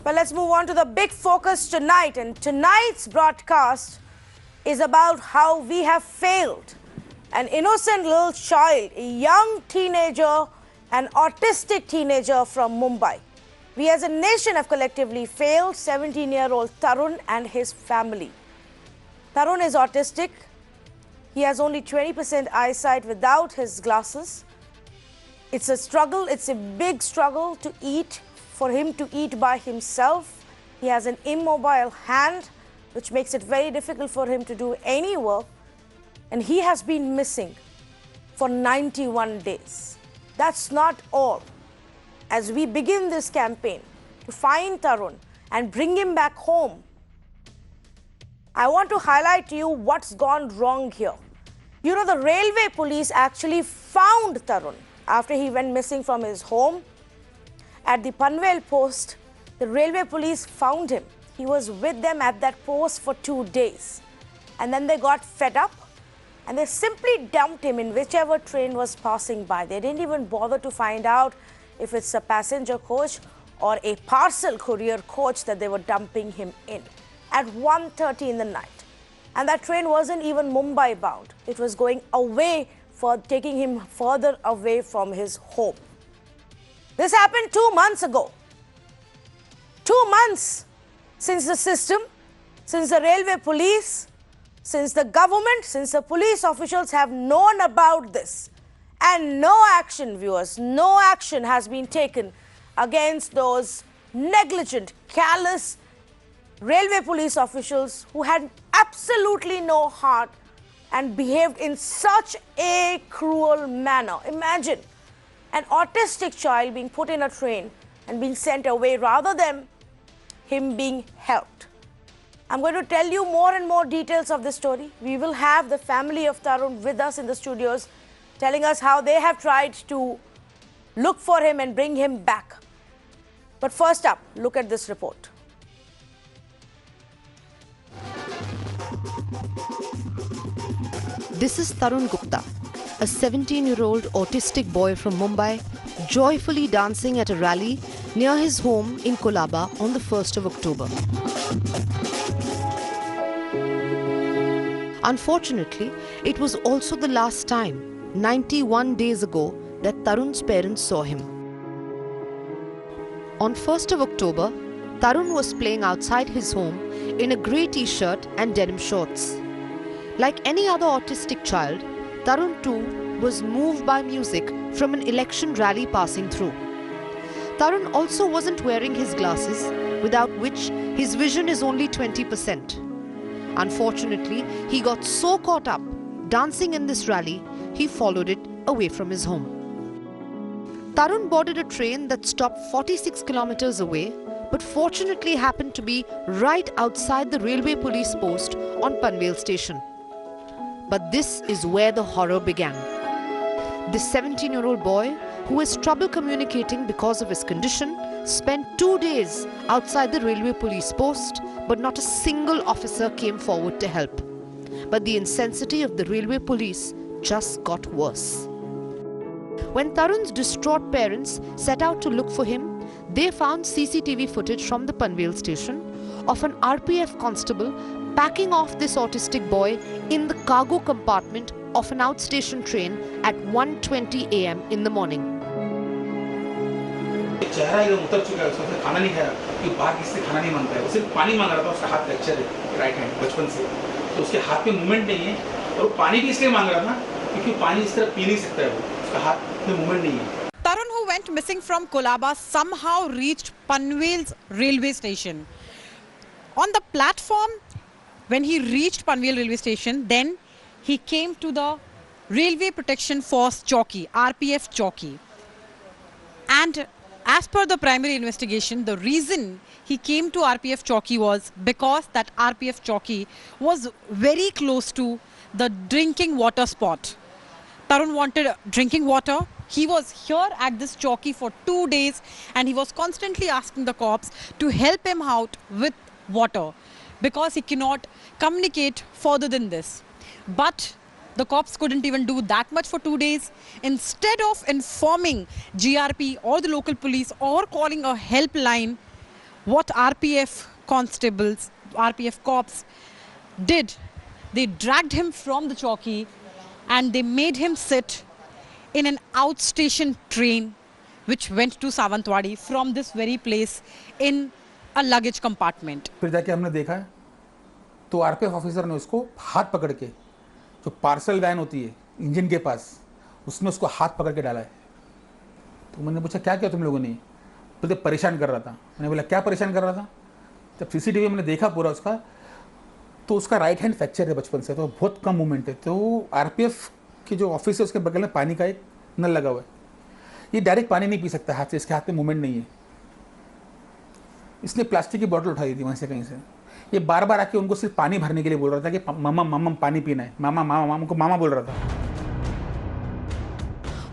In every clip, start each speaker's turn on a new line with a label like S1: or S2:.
S1: But let's move on to the big focus tonight. And tonight's broadcast is about how we have failed an innocent little child, a young teenager, an autistic teenager from Mumbai. We as a nation have collectively failed 17-year-old Tarun and his family. Tarun is autistic. He has only 20% eyesight without his glasses. It's a struggle, it's a big struggle to eat, for him to eat by himself. He has an immobile hand, which makes it very difficult for him to do any work. And he has been missing for 91 days. That's not all. As we begin this campaign to find Tarun and bring him back home, I want to highlight to you what's gone wrong here. You know, the railway police actually found Tarun after he went missing from his home. At the Panvel post, the railway police found him. He was with them at that post for 2 days. And then they got fed up and they simply dumped him in whichever train was passing by. They didn't even bother to find out if it's a passenger coach or a parcel courier coach that they were dumping him in at 1:30 in the night. And that train wasn't even Mumbai bound. It was going away, for taking him further away from his home. This happened 2 months ago. 2 months since the system, since the railway police, since the government, since the police officials have known about this. And no action, viewers, no action has been taken against those negligent, callous railway police officials who had absolutely no heart and behaved in such a cruel manner. Imagine an autistic child being put in a train and being sent away rather than him being helped. I'm going to tell you more and more details of this story. We will have the family of Tarun with us in the studios, telling us how they have tried to look for him and bring him back. But first up, look at this report.
S2: This is Tarun Gupta, a 17-year-old autistic boy from Mumbai, joyfully dancing at a rally near his home in Kolaba on the 1st of October. Unfortunately, it was also the last time, 91 days ago, that Tarun's parents saw him. On 1st of October, Tarun was playing outside his home in a grey t-shirt and denim shorts. Like any other autistic child, Tarun too was moved by music from an election rally passing through. Tarun also wasn't wearing his glasses, without which his vision is only 20%. Unfortunately, he got so caught up dancing in this rally, he followed it away from his home. Tarun boarded a train that stopped 46 kilometers away, but fortunately happened to be right outside the railway police post on Panvel station. But this is where the horror began. This 17-year-old boy, who has trouble communicating because of his condition, spent 2 days outside the railway police post, but not a single officer came forward to help. But the intensity of the railway police just got worse. When Tarun's distraught parents set out to look for him, they found CCTV footage from the Panvel station of an RPF constable packing off this autistic boy in the cargo compartment of an outstation train at 1:20 AM in the morning.
S3: चेहरा एकदम उतर चुका है, उसने खाना नहीं खाया, क्योंकि बाहर किसी से खाना नहीं मांगता है, वो सिर्फ पानी मांग रहा था, उसका हाथ फ्रैक्चर है राइट हैंड बचपन से, तो उसके हाथ में मूवमेंट नहीं है और वो पानी भी इसलिए मांग रहा था क्योंकि पानी इस तरह पी नहीं सकता है, वो उसका हाथ में मूवमेंट नहीं है.
S4: Tarun, who went missing from Kolaba, somehow reached Panvel's railway station. On the platform, when he reached Panvel railway station, then he came to the Railway Protection Force Chowki, RPF Chowki. And as per the primary investigation, the reason he came to RPF Chowki was because that RPF Chowki was very close to the drinking water spot. Tarun wanted drinking water. He was here at this chowki for 2 days and he was constantly asking the cops to help him out with water because he cannot communicate further than this. But the cops couldn't even do that much for 2 days. Instead of informing GRP or the local police or calling a helpline, what RPF constables, RPF cops did. They dragged him from the chowki and they made him sit in an outstation train which went to Sawantwadi from this very place in a luggage compartment.
S3: फिर जाके हमने देखा तो RPF officer ने उसको हाथ पकड़ के, जो पार्सल वैन होती है इंजन के पास, उसमें उसको हाथ पकड़ के डाला है। तो मैंने पूछा क्या किया तुम लोगों ने? बोलते परेशान कर रहा था। मैंने बोला क्या परेशान कर रहा था? जब सीसीटीवी मैंने देखा पूरा उसका, तो उसका राइट हैंड फ्रैक्चर है बचपन से, तो बहुत कम मूवमेंट है। तो आरपीएफ की जो ऑफिस है उसके बगल में पानी का एक नल लगा हुआ है। ये डायरेक्ट पानी नहीं पी सकता हाथ से, इसके हाथ में मूवमेंट नहीं है। इसने प्लास्टिक की बोतल उठाई थी वहाँ से कहीं से। ये बार बार आके उनको सिर्फ पानी भरने के लिए बोल रहा था कि मामा मामा पानी पीना है, मामा मामा मामा को मामा बोल रहा था।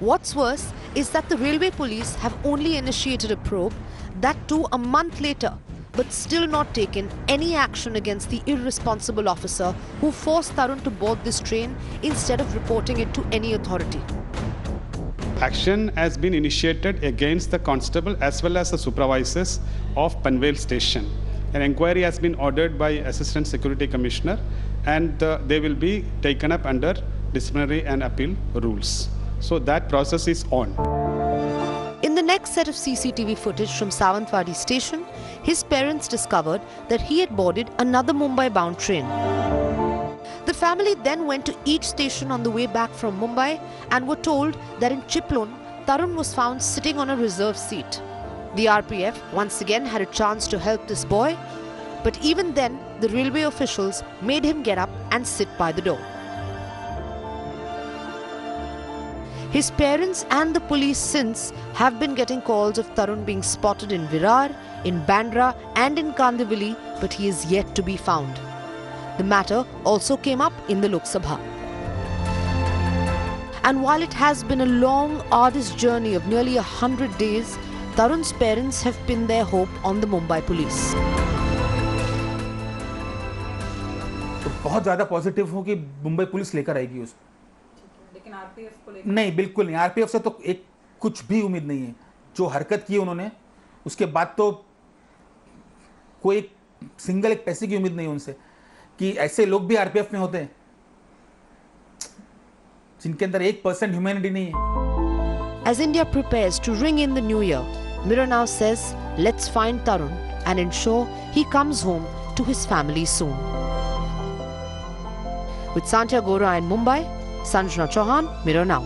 S2: What's worse is that the railway police have only initiated a probe, that too a month later, but still not taken any action against the irresponsible officer who forced Tarun to board this train instead of reporting it to any authority.
S5: Action has been initiated against the constable as well as the supervisors of Panvel station. An inquiry has been ordered by Assistant Security Commissioner, and they will be taken up under disciplinary and appeal rules. So that process is on.
S2: In the next set of CCTV footage from Sawantwadi station, his parents discovered that he had boarded another Mumbai-bound train. The family then went to each station on the way back from Mumbai and were told that in Chiplun, Tarun was found sitting on a reserved seat. The RPF once again had a chance to help this boy, but even then, the railway officials made him get up and sit by the door. His parents and the police since have been getting calls of Tarun being spotted in Virar, in Bandra and in Kandivali, but he is yet to be found. The matter also came up in the Lok Sabha. And while it has been a long, arduous journey of nearly 100 days, Tarun's parents have pinned their hope on the Mumbai police.
S3: तो बहुत ज़्यादा positive हूँ कि Mumbai police लेकर आएगी उसको।
S4: लेकिन RPF को
S3: नहीं, बिल्कुल नहीं। आरपीएफ से तो एक कुछ भी उम्मीद नहीं है। जो हरकत की उन्होंने, उसके बाद तो कोई सिंगल एक पैसे की उम्मीद नहीं उनसे, कि ऐसे लोग भी आरपीएफ में होते हैं जिनके अंदर 1% ह्यूमैनिटी नहीं है।
S2: As India prepares to ring in the new year, Mirror Now says, let's find Tarun and ensure he comes home to his family soon. With Santya Gora in Mumbai, Sanjana Chauhan, Mirror Now.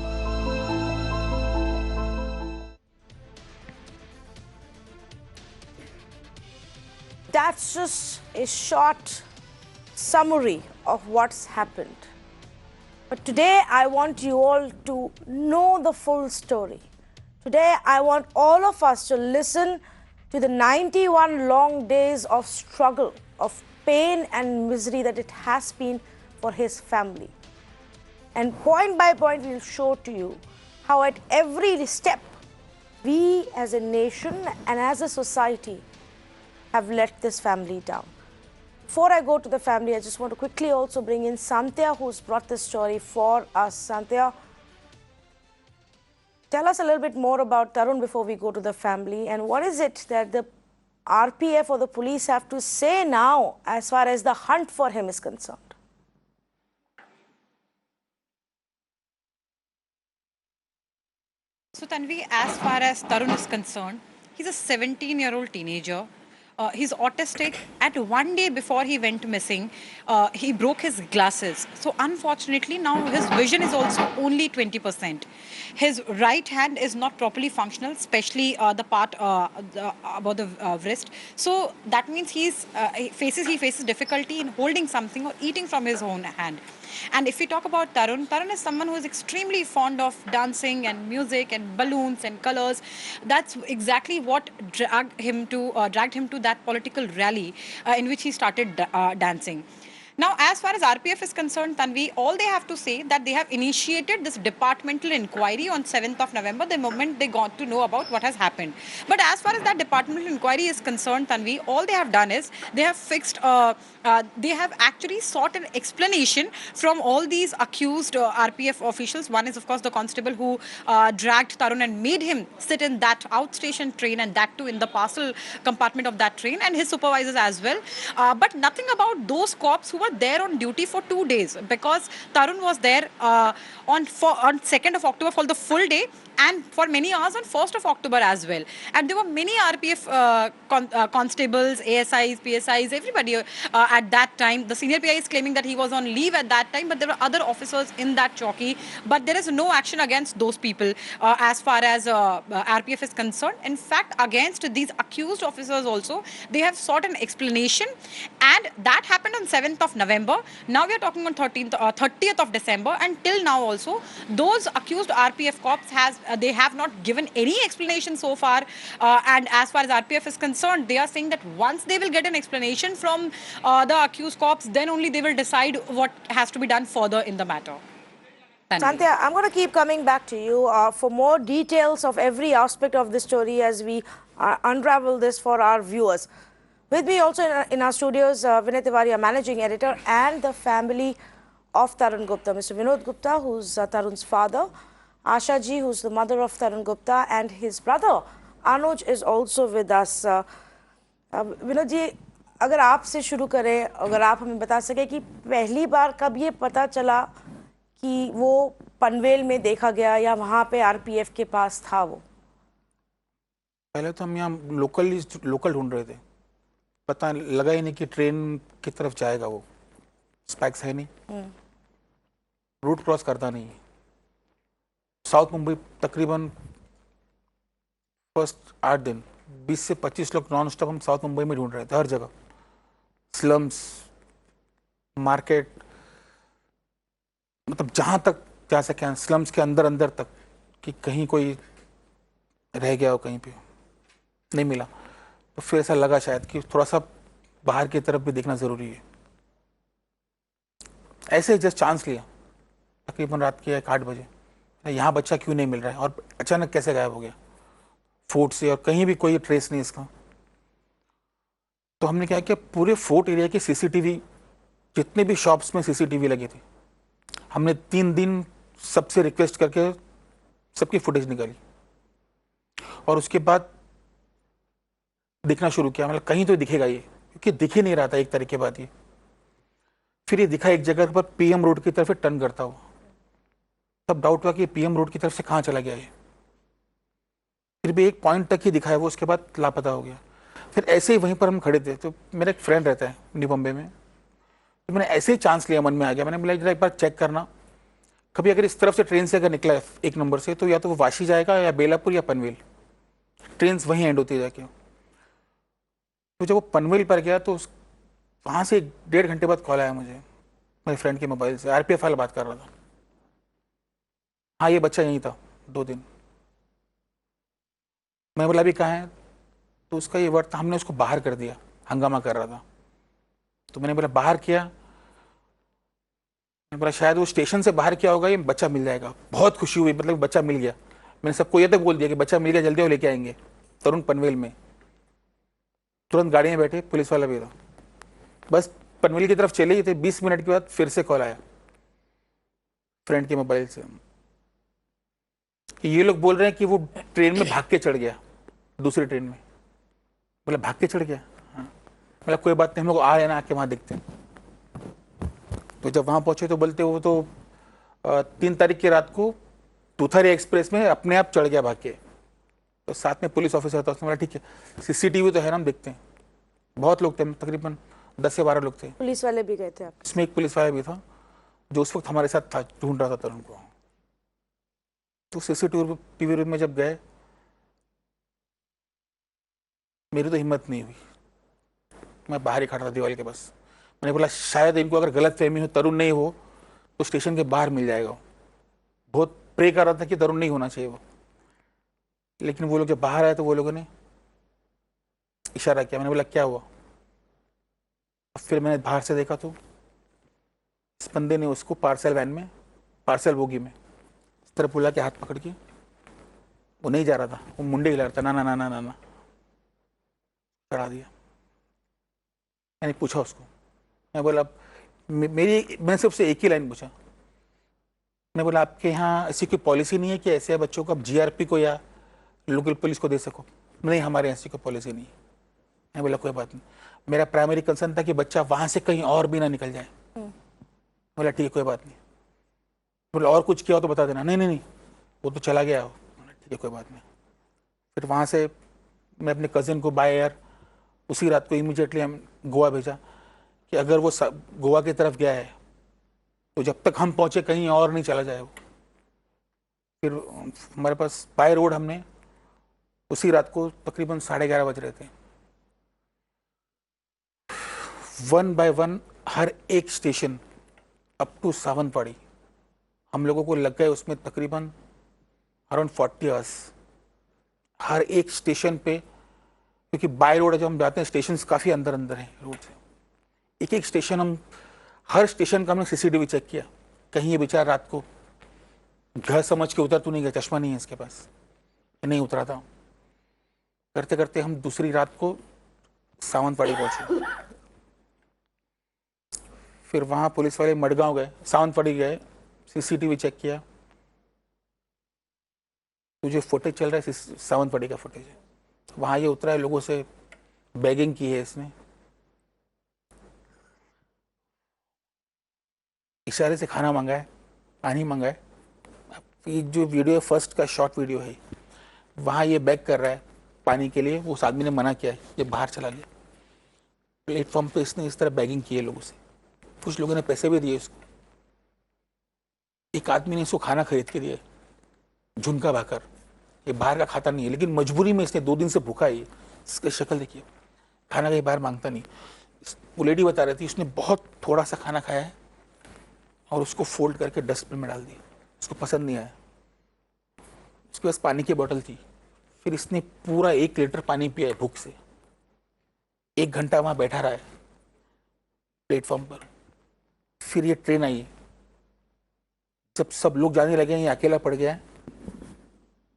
S1: That's just a short summary of what's happened. But today I want you all to know the full story. Today I want all of us to listen to the 91 long days of struggle, of pain and misery that it has been for his family. And point by point we'll show to you how at every step we as a nation and as a society have let this family down. Before I go to the family, I just want to quickly also bring in Santya, who's brought this story for us. Santya, tell us a little bit more about Tarun before we go to the family, and what is it that the RPF or the police have to say now as far as the hunt for him is concerned?
S4: So Tanvi, as far as Tarun is concerned, he's a 17-year-old teenager. He's autistic. At one day before he went missing, he broke his glasses. So unfortunately now his vision is also only 20%. His right hand is not properly functional, especially the part above the wrist. So that means he faces difficulty in holding something or eating from his own hand. And if we talk about Tarun, Tarun is someone who is extremely fond of dancing and music and balloons and colors. That's exactly what dragged him to that political rally in which he started dancing. Now, as far as RPF is concerned, Tanvi, all they have to say that they have initiated this departmental inquiry on 7th of November, the moment they got to know about what has happened. But as far as that departmental inquiry is concerned, Tanvi, all they have done is they have fixed, they have actually sought an explanation from all these accused RPF officials. One is, of course, the constable who dragged Tarun and made him sit in that outstation train, and that too in the parcel compartment of that train, and his supervisors as well. But nothing about those cops who were there on duty for 2 days, because Tarun was there on 2nd of October for the full day, and for many hours on 1st of October as well. And there were many RPF constables, ASIs, PSIs, everybody at that time. The senior PI is claiming that he was on leave at that time, but there were other officers in that chowki. But there is no action against those people as far as RPF is concerned. In fact, against these accused officers also, they have sought an explanation, and that happened on 7th of November. Now we are talking on 30th of December, and till now also, those accused RPF cops they have not given any explanation so far. And as far as RPF is concerned, they are saying that once they will get an explanation from the accused cops, then only they will decide what has to be done further in the matter.
S1: Santya, I'm going to keep coming back to you for more details of every aspect of this story as we unravel this for our viewers. With me also in our studios, Vinay Tiwari, our managing editor, and the family of Tarun Gupta, Mr. Vinod Gupta, who's Tarun's father, Asha ji, who's the mother of Tarun Gupta, and his brother Anuj is also with us. Vinod ji, अगर आपसे शुरू करें, अगर आप हमें बता सके कि पहली बार कब ये पता चला कि वो पनवेल में देखा गया या वहाँ पे आरपीएफ के पास था वो?
S6: पहले तो हम यहाँ लोकल ढूंढ रहे थे, पता लगा ही नहीं कि ट्रेन की तरफ जाएगा वो। स्पैक्स है नहीं, रूट क्रॉस करता नहीं। साउथ मुंबई तकरीबन फर्स्ट 8 दिन 20 से 25 लोग नॉन स्टॉप हम साउथ मुंबई में ढूंढ रहे थे, हर जगह, स्लम्स, मार्केट, मतलब जहाँ तक जा सके, स्लम्स के अंदर अंदर तक, कि कहीं कोई रह गया हो, कहीं पे नहीं मिला। तो फिर ऐसा लगा शायद कि थोड़ा सा बाहर की तरफ भी देखना ज़रूरी है। ऐसे ही जस्ट चांस लिया, तकरीबन रात के 8 बजे, यहाँ बच्चा क्यों नहीं मिल रहा है और अचानक कैसे गायब हो गया फोर्ट से, और कहीं भी कोई ट्रेस नहीं इसका। तो हमने क्या किया, पूरे फोर्ट एरिया के सीसीटीवी, जितने भी शॉप्स में सीसीटीवी लगे थे, हमने 3 दिन सबसे रिक्वेस्ट करके सबकी फुटेज निकाली, और उसके बाद दिखना शुरू किया। मतलब कहीं तो दिखेगा ये, क्योंकि दिख ही नहीं रहा था एक तरीके बाद ये। फिर ये दिखा एक जगह पर पीएम रोड की तरफ टर्न करता हुआ, तब डाउट हुआ कि पीएम रोड की तरफ से कहाँ चला गया ये। फिर भी एक पॉइंट तक ही दिखा है वो, उसके बाद लापता हो गया। फिर ऐसे ही वहीं पर हम खड़े थे, तो मेरा एक फ्रेंड रहता है न्यू बॉम्बे में, तो मैंने ऐसे ही चांस लिया, मन में आ गया, मैंने बोला जरा एक बार चेक करना, कभी अगर इस तरफ से ट्रेन से अगर निकला है 1 नंबर से, तो या तो वो वाशी जाएगा या बेलापुर या पनवेल, ट्रेन वहीं एंड होती है जाके। तो जब वो पनवेल पर गया तो वहाँ से 1.5 घंटे बाद कॉल आया मुझे मेरे फ्रेंड के मोबाइल से, आरपीएफ वाला बात कर रहा था। हाँ, ये बच्चा यहीं था 2 दिन। मैं बोला अभी कहाँ है, तो उसका ये वर्ड था, हमने उसको बाहर कर दिया, हंगामा कर रहा था। तो मैंने बोला बाहर किया, मैंने बोला शायद वो स्टेशन से बाहर किया होगा, ये बच्चा मिल जाएगा। बहुत खुशी हुई, मतलब बच्चा मिल गया। मैंने सबको ये तक बोल दिया कि बच्चा मिल गया, जल्दी वो लेके आएंगे तरुण पनवेल में। तुरंत गाड़ी में बैठे, पुलिस वाला भी था, बस पनवेल की तरफ चले ही थे। 20 मिनट के बाद फिर से कॉल आया फ्रेंड के मोबाइल से कि ये लोग बोल रहे हैं कि वो ट्रेन में भाग के चढ़ गया, दूसरी ट्रेन में। बोला भाग के चढ़ गया? हाँ। बोला कोई बात नहीं, हम लोग आ रहे हैं ना, आके वहाँ देखते हैं। तो जब वहाँ पहुंचे तो बोलते वो तो 3 तारीख की रात को तुथारी एक्सप्रेस में अपने आप चढ़ गया भाग के। तो साथ में पुलिस ऑफिसर था, उसने बोला ठीक है, सीसीटीवी तो है ना, हम देखते हैं। बहुत लोग थे, तकरीबन 10 से 12 लोग थे।
S1: पुलिस वाले भी गए थे आप?
S6: इसमें एक पुलिस वाला भी था जो उस वक्त हमारे साथ था, ढूंढ रहा था तरुण को। तो सीसीटीवी रूम में जब गए, मेरी तो हिम्मत नहीं हुई, मैं बाहर ही खड़ा था दीवार के पास। मैंने बोला शायद इनको अगर गलत फहमी हो, तरुण नहीं हो, तो स्टेशन के बाहर मिल जाएगा। बहुत प्रे कर रहा था कि तरुण नहीं होना चाहिए वो। लेकिन वो लोग जब बाहर आए तो वो लोगों ने इशारा किया। मैंने बोला क्या हुआ? फिर मैंने बाहर से देखा तो बंदे ने उसको पार्सल वैन में, पार्सल बोगी में इस तरह बुला के हाथ पकड़ के, वो नहीं जा रहा था, वो मुंडे हिला रहा था, ना ना ना ना ना ना, चढ़ा दिया। मैंने पूछा उसको, मैं बोला मैंने सिर्फ से एक ही लाइन पूछा, मैं बोला आपके यहाँ ऐसी कोई पॉलिसी नहीं है कि ऐसे बच्चों को आप जीआरपी को या लोकल पुलिस को दे सको? नहीं, हमारे यहाँ ऐसी कोई पॉलिसी नहीं है। मैं बोला कोई बात नहीं, मेरा प्राइमरी कंसर्न था कि बच्चा वहां से कहीं और भी ना निकल जाए। बोला ठीक है कोई बात नहीं। बोला और कुछ किया हो तो बता देना। नहीं नहीं नहीं, वो तो चला गया हो। ठीक है कोई बात नहीं। फिर वहाँ से मैं अपने कज़न को बाय एयर उसी रात को इमीडिएटली हम गोवा भेजा कि अगर वो गोवा की तरफ गया है तो जब तक हम पहुँचे कहीं और नहीं चला जाए वो। फिर हमारे पास बाय रोड हमने उसी रात को तकरीबन 11:30 बज रहे थे, 1 by 1 हर एक स्टेशन अप टू सावंतवाड़ी हम लोगों को लग गए उसमें तकरीबन अराउंड 40 आवर्स हर एक स्टेशन पे, क्योंकि बाय रोड जब हम जाते हैं स्टेशन काफ़ी अंदर अंदर हैं रोड से। एक एक स्टेशन हम, हर स्टेशन का हमने सीसीटीवी चेक किया, कहीं ये बेचारा रात को घर समझ के उतर तो नहीं गया, चश्मा नहीं है इसके पास, नहीं उतरा था। करते करते हम दूसरी रात को सावंतवाड़ी पहुंचे। फिर वहां पुलिस वाले मडगांव गए, सावंतवाड़ी गए, सीसीटीवी चेक किया तो जो फुटेज चल रहा है सावंतवाड़ी का फुटेज है। वहां ये उतरा है, लोगों से बैगिंग की है इसने, इशारे से खाना मंगाया, पानी मंगाया। ये जो वीडियो फर्स्ट का शॉर्ट वीडियो है, वहाँ ये बैग कर रहा है पानी के लिए, उस आदमी ने मना किया है, ये बाहर चला गया। प्लेटफॉर्म पे इसने इस तरह बैगिंग की है लोगों से, कुछ लोगों ने पैसे भी दिए इसको। एक आदमी ने इसको खाना खरीद के दिया, झुनका भाकर, ये बाहर का खाता नहीं है, लेकिन मजबूरी में इसने 2 दिन से भूखा है। इसकी शक्ल देखिए, खाना कहीं बाहर मांगता नहीं। वो लेडी बता रही थी उसने बहुत थोड़ा सा खाना खाया है और उसको फोल्ड करके डस्टबिन में डाल दिया, उसको पसंद नहीं आया। उसके पास पानी की बोतल थी, फिर इसने पूरा 1 लीटर पानी पिया है भूख से। 1 घंटा वहां बैठा रहा है प्लेटफॉर्म पर। फिर ये ट्रेन आई, जब सब लोग जाने लगे, ये अकेला पड़ गया है,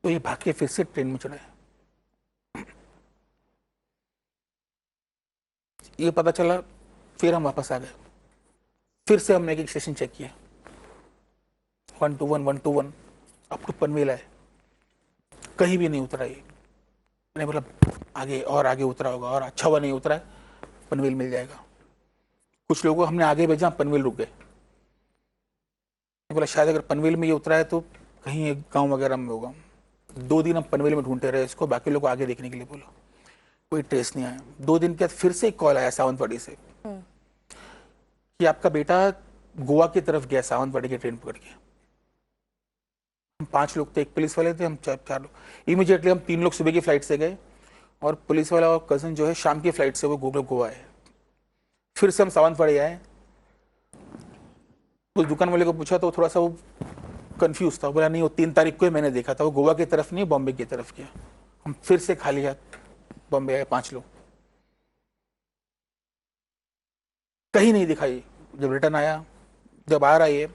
S6: तो ये भाग के फिर से ट्रेन में चढ़ा है। ये पता चला, फिर हम वापस आ गए। फिर से हमने एक स्टेशन चेक किया, 1 to 1 अप टू पनवेल है, कहीं भी नहीं उतरा ये। मैंने बोला आगे और आगे उतरा होगा, और अच्छा हुआ नहीं उतरा है, पनवेल मिल जाएगा। कुछ लोगों को हमने आगे भेजा, पनवेल रुक गए। मैंने बोला शायद अगर पनवेल में ये उतरा है तो कहीं गांव वगैरह में होगा। 2 दिन हम पनवेल में ढूंढते रहे इसको, बाकी लोगों को आगे देखने के लिए बोला, कोई ट्रेस नहीं आया। 2 दिन के बाद फिर से एक कॉल आया सावंतवाड़ी से कि आपका बेटा गोवा की तरफ गया, सावंतवाड़ी की ट्रेन पकड़ के। हम 5 लोग थे, एक पुलिस वाले थे, हम 4 लोग। इमीडिएटली हम 3 लोग सुबह की फ्लाइट से गए और पुलिस वाला और कजन जो है शाम की फ्लाइट से वो गोवा है। फिर से हम सावंतवाड़ी आए। उस दुकान वाले को पूछा तो थोड़ा सा वो कंफ्यूज था, बोला नहीं वो 3 तारीख को ही मैंने देखा था, वो गोवा की तरफ नहीं बॉम्बे की तरफ गया। हम फिर से खाली हाथ बॉम्बे आए, 5 लोग, कहीं नहीं दिखाई। जब रिटर्न आया, जब आ रहा है,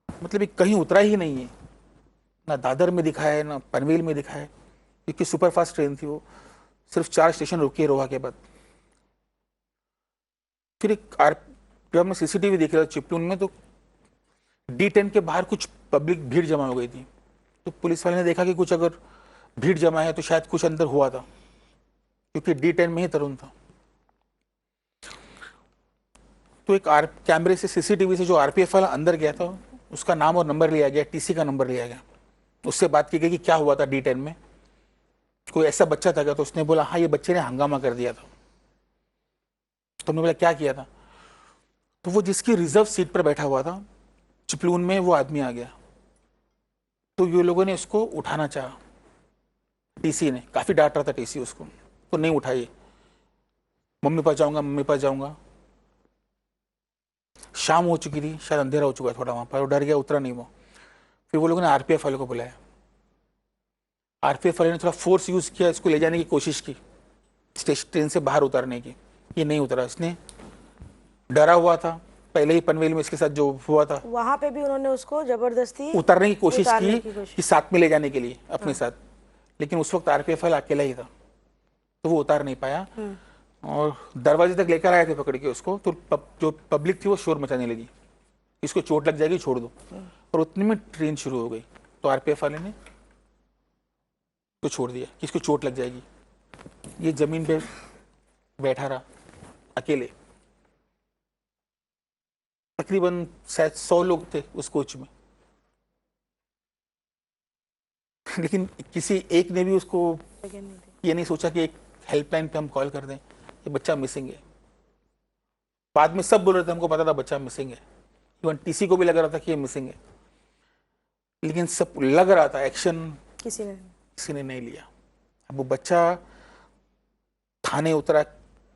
S6: मतलब ये कहीं उतरा ही नहीं है, ना दादर में दिखा है ना पनवेल में दिखा है, क्योंकि सुपरफास्ट ट्रेन थी वो। सिर्फ 4 स्टेशन रुकी रोहा के बाद। फिर एक जब मैं सीसीटीवी देख रहा था चिपलून में, तो D10 के बाहर कुछ पब्लिक भीड़ जमा हो गई थी। तो पुलिस वाले ने देखा कि कुछ अगर भीड़ जमा है तो शायद कुछ अंदर हुआ था, क्योंकि D10 में ही तरुण था। तो एक कैमरे से, सीसीटीवी से जो आरपीएफ वाला अंदर गया था, उसका नाम और नंबर लिया गया, टीसी का नंबर लिया गया। उससे बात की गई कि क्या हुआ था D10 में, कोई ऐसा बच्चा था क्या? तो उसने बोला हाँ, ये बच्चे ने हंगामा कर दिया था। तो हमने बोला क्या किया था? तो वो जिसकी रिजर्व सीट पर बैठा हुआ था चिपलून में, वो आदमी आ गया। तो ये लोगों ने उसको उठाना चाहा, टीसी ने काफी डांट रहा था टीसी उसको, तो नहीं उठाइए, मम्मी पास जाऊंगा, मम्मी पास जाऊंगा। शाम हो चुकी थी, शायद अंधेरा हो चुका है थोड़ा वहां पर, वो डर गया, उतरा नहीं वो। फिर वो लोगों ने आरपीएफ वाले को बुलाया। आरपीएफ वाले ने थोड़ा फोर्स यूज किया, इसको ले जाने की कोशिश की, ट्रेन से बाहर उतारने की। ये नहीं उतरा, इसने डरा हुआ था, पहले ही पनवेल में इसके साथ जो हुआ था,
S1: वहां पे भी उन्होंने उसको जबरदस्ती
S6: उतारने की कोशिश
S1: उतारने
S6: की
S1: की कोशिश।
S6: कि साथ में ले जाने के लिए अपने साथ, लेकिन उस वक्त आरपीएफ वाला अकेला ही था तो वो उतार नहीं पाया और दरवाजे तक लेकर आए थे पकड़ के उसको, तो जो पब्लिक थी वो शोर मचाने लगी, इसको चोट लग जाएगी छोड़ दो, और उतने में ट्रेन शुरू हो गई तो आरपीएफ वाले ने तो छोड़ दिया कि इसको चोट लग जाएगी। ये जमीन पे बैठा रहा अकेले, तकरीबन शायद 100 लोग थे उस कोच में, लेकिन किसी एक ने भी उसको ये नहीं सोचा कि एक हेल्पलाइन पे हम कॉल कर दें, ये बच्चा मिसिंग है। बाद में सब बोल रहे थे हमको पता था बच्चा मिसिंग है, इवन टीसी को भी लग रहा था कि ये मिसिंग है, लेकिन सब लग रहा था, एक्शन किसी ने नहीं लिया। अब वो बच्चा थाने उतरा,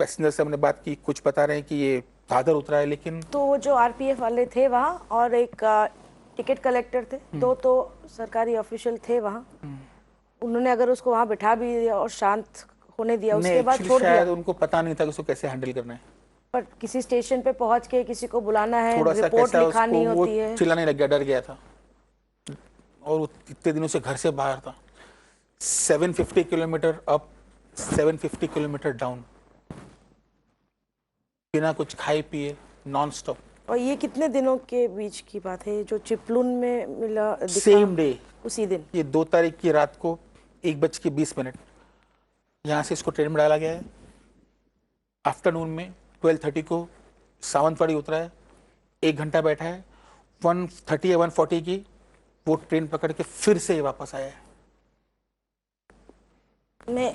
S6: पैसेंजर से हमने बात की, कुछ बता रहे हैं कि ये दादर उतरा है, लेकिन
S1: तो वो जो आरपीएफ वाले थे वहाँ और एक टिकट कलेक्टर थे, दो तो सरकारी ऑफिशियल थे वहाँ, उन्होंने अगर उसको वहाँ बिठा भी दिया और शांत होने दिया, उसके बाद छोड़ दिया।
S6: शायद उनको पता नहीं था कि उसको कैसे हैंडल करना है,
S1: पर किसी स्टेशन पे पहुंच के किसी को बुलाना है,
S6: थोड़ा सा
S1: रिपोर्ट
S6: कैसा
S1: लिखानी
S6: उसको
S1: होती है।
S6: वो चिल्लाने लग गया, डर गया था और वो इतने दिनों से घर से बाहर था। 750 किलोमीटर अप, 750 किलोमीटर डाउन, बिना कुछ खाए पिए, नॉन स्टॉप।
S1: और ये कितने दिनों के बीच की बात है जो चिपलून में मिला?
S6: सेम डे,
S1: उसी दिन,
S6: ये 2 तारीख की रात को 1:20 यहाँ से इसको ट्रेन में डाला गया है। आफ्टरनून में 12:30 को सावंतवाड़ी उतरा है, 1 घंटा बैठा है, 1:30 या 1:40 की वो ट्रेन पकड़ के फिर से वापस आया है।
S1: मैं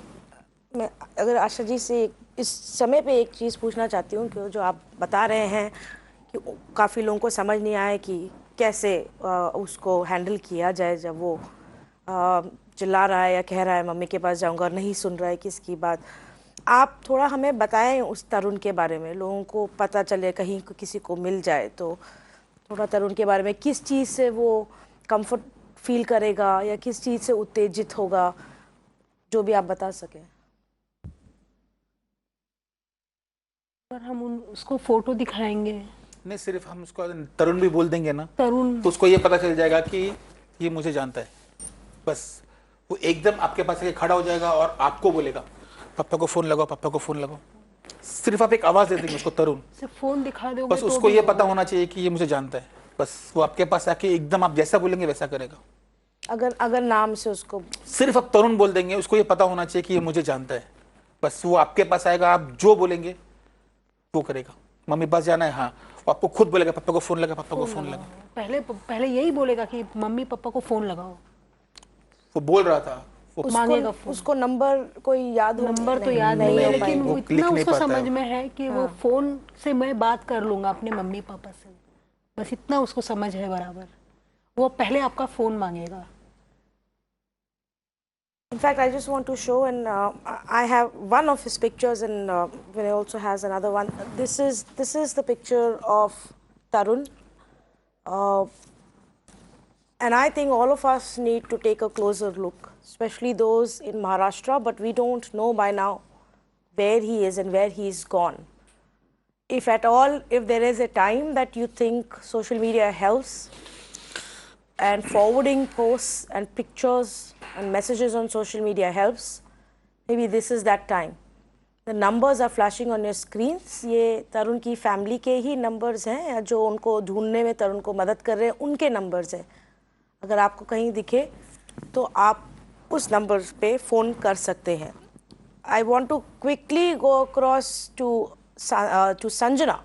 S1: अगर आशा जी से इस समय पे एक चीज़ पूछना चाहती हूँ कि जो आप बता रहे हैं कि काफ़ी लोगों को समझ नहीं आया कि कैसे उसको हैंडल किया जाए जब वो चिल्ला रहा है या कह रहा है मम्मी के पास जाऊंगा और नहीं सुन रहा है किसकी बात। आप थोड़ा हमें बताएं उस तरुण के बारे में, लोगों को पता चले, कहीं किसी को मिल जाए तो थोड़ा तरुण के बारे में, किस चीज़ से वो कंफर्ट फील करेगा या किस चीज़ से उत्तेजित होगा, जो भी आप बता सकें।
S7: पर हम उसको फोटो दिखाएंगे
S6: नहीं, सिर्फ हम उसको तरुण भी बोल देंगे ना,
S7: तरुण,
S6: तो उसको ये पता चल जाएगा कि ये मुझे जानता है, बस वो एकदम आपके पास आके खड़ा हो जाएगा और आपको बोलेगा पापा को फोन लगाओ, पापा को फोन लगाओ। सिर्फ आप एक आवाज दे देंगे उसको तरुण,
S7: सिर्फ फोन दिखा दोगे,
S6: बस उसको ये पता होना चाहिए कि ये मुझे जानता है, बस वो आपके पास आके एकदम आप जैसा बोलेंगे वैसा करेगा।
S1: अगर नाम से उसको
S6: सिर्फ आप तरुण बोल देंगे, उसको ये पता होना चाहिए कि ये मुझे जानता है, बस वो आपके पास आएगा, आप जो बोलेंगे वो करेगा। मम्मी पास जाना है, हाँ, वो आपको खुद बोलेगा पापा को फोन लगा, पापा को फोन लगा।
S7: पहले यही बोलेगा कि मम्मी पापा को फोन लगाओ।
S6: वो बोल रहा था, वो
S7: मांगेगा फोन।
S1: उसको नंबर कोई याद हो?
S7: नंबर तो याद नहीं है, लेकिन वो इतना उसको समझ में है कि वो फोन से मैं बात कर लूंगा अपने मम्मी पापा से, बस इतना उसको समझ है बराबर। वो पहले आपका फोन मांगेगा।
S1: In fact, I just want to show, and I have one of his pictures, and Vinay also has another one. This is the picture of Tarun, and I think all of us need to take a closer look, especially those in Maharashtra. But we don't know by now where he is and where he's gone. If at all, if there is a time that you think social media helps, and forwarding posts and pictures and messages on social media helps, maybe this is that time. The numbers are flashing on your screens. ये तरुण की family के ही numbers हैं जो उनको ढूंढने में तरुण को मदद कर रहे हैं, उनके नंबर्स हैं। अगर आपको कहीं दिखे तो आप उस नंबर पे फ़ोन कर सकते हैं। I want to quickly go across to Sanjana,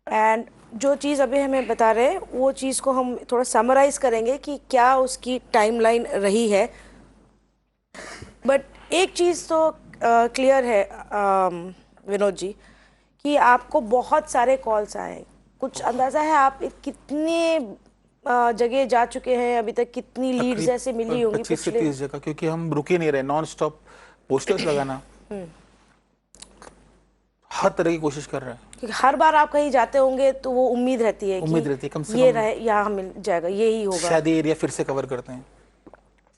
S1: and जो चीज़ अभी हमें बता रहे हैं वो चीज़ को हम थोड़ा समराइज करेंगे कि क्या उसकी टाइमलाइन रही है। बट एक चीज़ तो क्लियर है विनोद जी कि आपको बहुत सारे कॉल्स आए, कुछ अंदाज़ा है आप कितने जगह जा चुके हैं अभी तक, कितनी लीड्स ऐसे मिली होंगी?
S6: 25 से 30 जगह, क्योंकि हम रुके नहीं रहे, नॉन स्टॉप पोस्टर्स लगाना, हर तरह की कोशिश कर रहे हैं।
S1: क्योंकि हर बार आप कहीं जाते होंगे तो वो उम्मीद रहती है
S6: कम से
S1: ये
S6: कम
S1: रहे, यहाँ मिल जाएगा, यही होगा,
S6: शायद ये एरिया फिर से कवर करते हैं,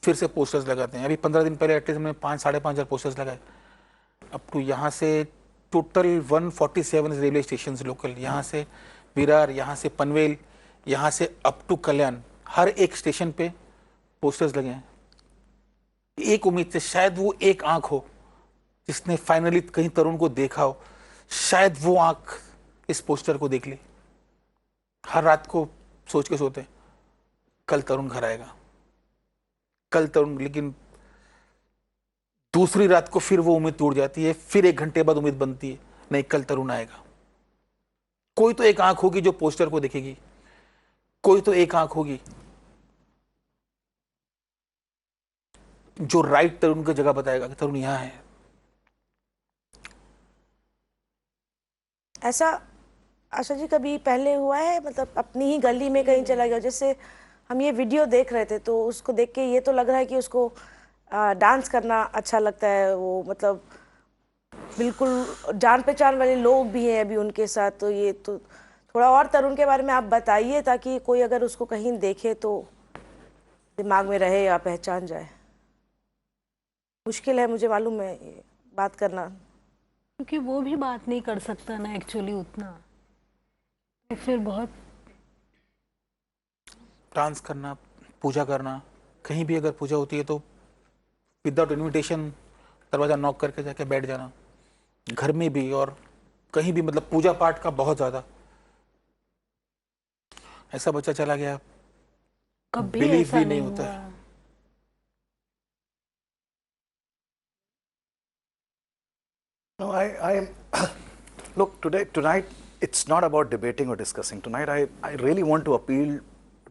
S6: फिर से पोस्टर्स लगाते हैं। अभी 15 दिन पहले एटलीस्ट हमने 5-5.5 पोस्टर्स लगाए। अब तो यहाँ से टोटल 147 रेलवे स्टेशन लोकल, यहाँ से विरार, यहाँ से पनवेल, यहाँ से अप टू कल्याण, हर एक स्टेशन पे पोस्टर्स लगे हैं। एक उम्मीद से, शायद वो एक आंख हो जिसने फाइनली कहीं तरुण को देखा हो, शायद वो आंख इस पोस्टर को देख ले। हर रात को सोच के सोते, कल तरुण घर आएगा, कल तरुण। लेकिन दूसरी रात को फिर वो उम्मीद टूट जाती है, फिर 1 घंटे बाद उम्मीद बनती है, नहीं कल तरुण आएगा। कोई तो एक आंख होगी जो पोस्टर को देखेगी, कोई तो एक आंख होगी जो राइट तरुण की जगह बताएगा कि तरुण यहां है।
S1: ऐसा आशा जी कभी पहले हुआ है, मतलब अपनी ही गली में कहीं चला गया? जैसे हम ये वीडियो देख रहे थे तो उसको देख के ये तो लग रहा है कि उसको डांस करना अच्छा लगता है, वो मतलब बिल्कुल जान पहचान वाले लोग भी हैं अभी उनके साथ। तो ये तो थोड़ा और तरुण के बारे में आप बताइए, ताकि कोई अगर उसको कहीं देखे तो दिमाग में रहे या पहचान जाए। मुश्किल है, मुझे मालूम है ये बात करना,
S7: क्योंकि वो भी बात नहीं कर सकता ना एक्चुअली उतना, तो फिर बहुत
S6: डांस करना, पूजा करना, कहीं भी अगर पूजा होती है तो विदाउट इनविटेशन दरवाजा नॉक करके जाके बैठ जाना, घर में भी और कहीं भी, मतलब पूजा पाठ का बहुत ज्यादा। ऐसा बच्चा चला गया,
S7: कभी
S6: बिलीव
S7: ऐसा
S6: भी
S7: नहीं
S6: नहीं होता
S7: हुआ।
S6: है।
S8: No, look, tonight, it's not about debating or discussing. Tonight, I really want to appeal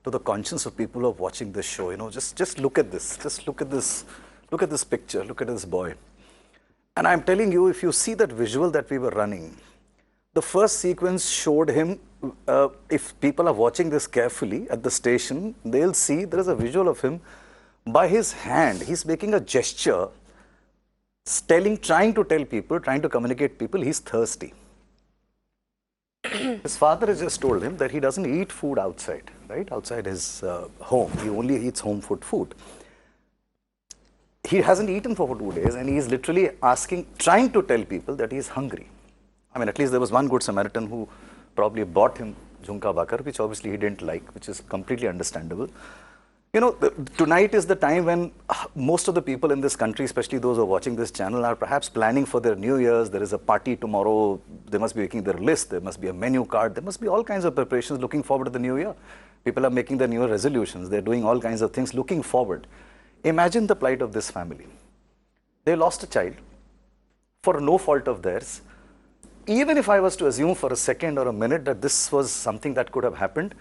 S8: to the conscience of people who are watching this show. You know, just look at this. Just look at this picture. Look at this boy. And I'm telling you, if you see that visual that we were running, the first sequence showed him, if people are watching this carefully at the station, they'll see there is a visual of him by his hand. He's making a gesture, trying to tell people, trying to communicate people, he's thirsty. His father has just told him that he doesn't eat food outside, right? Outside his home. He only eats home food. He hasn't eaten for 2 days and he's literally trying to tell people that he's hungry. I mean, at least there was one good Samaritan who probably bought him jhunka bakar, which obviously he didn't like, which is completely understandable. You know, tonight is the time when most of the people in this country, especially those who are watching this channel, are perhaps planning for their New Year's. There is a party tomorrow. They must be making their list. There must be a menu card. There must be all kinds of preparations looking forward to the New Year. People are making their New Year resolutions. They're doing all kinds of things looking forward. Imagine the plight of this family. They lost a child for no fault of theirs. Even if I was to assume for a second or a minute that this was something that could have happened,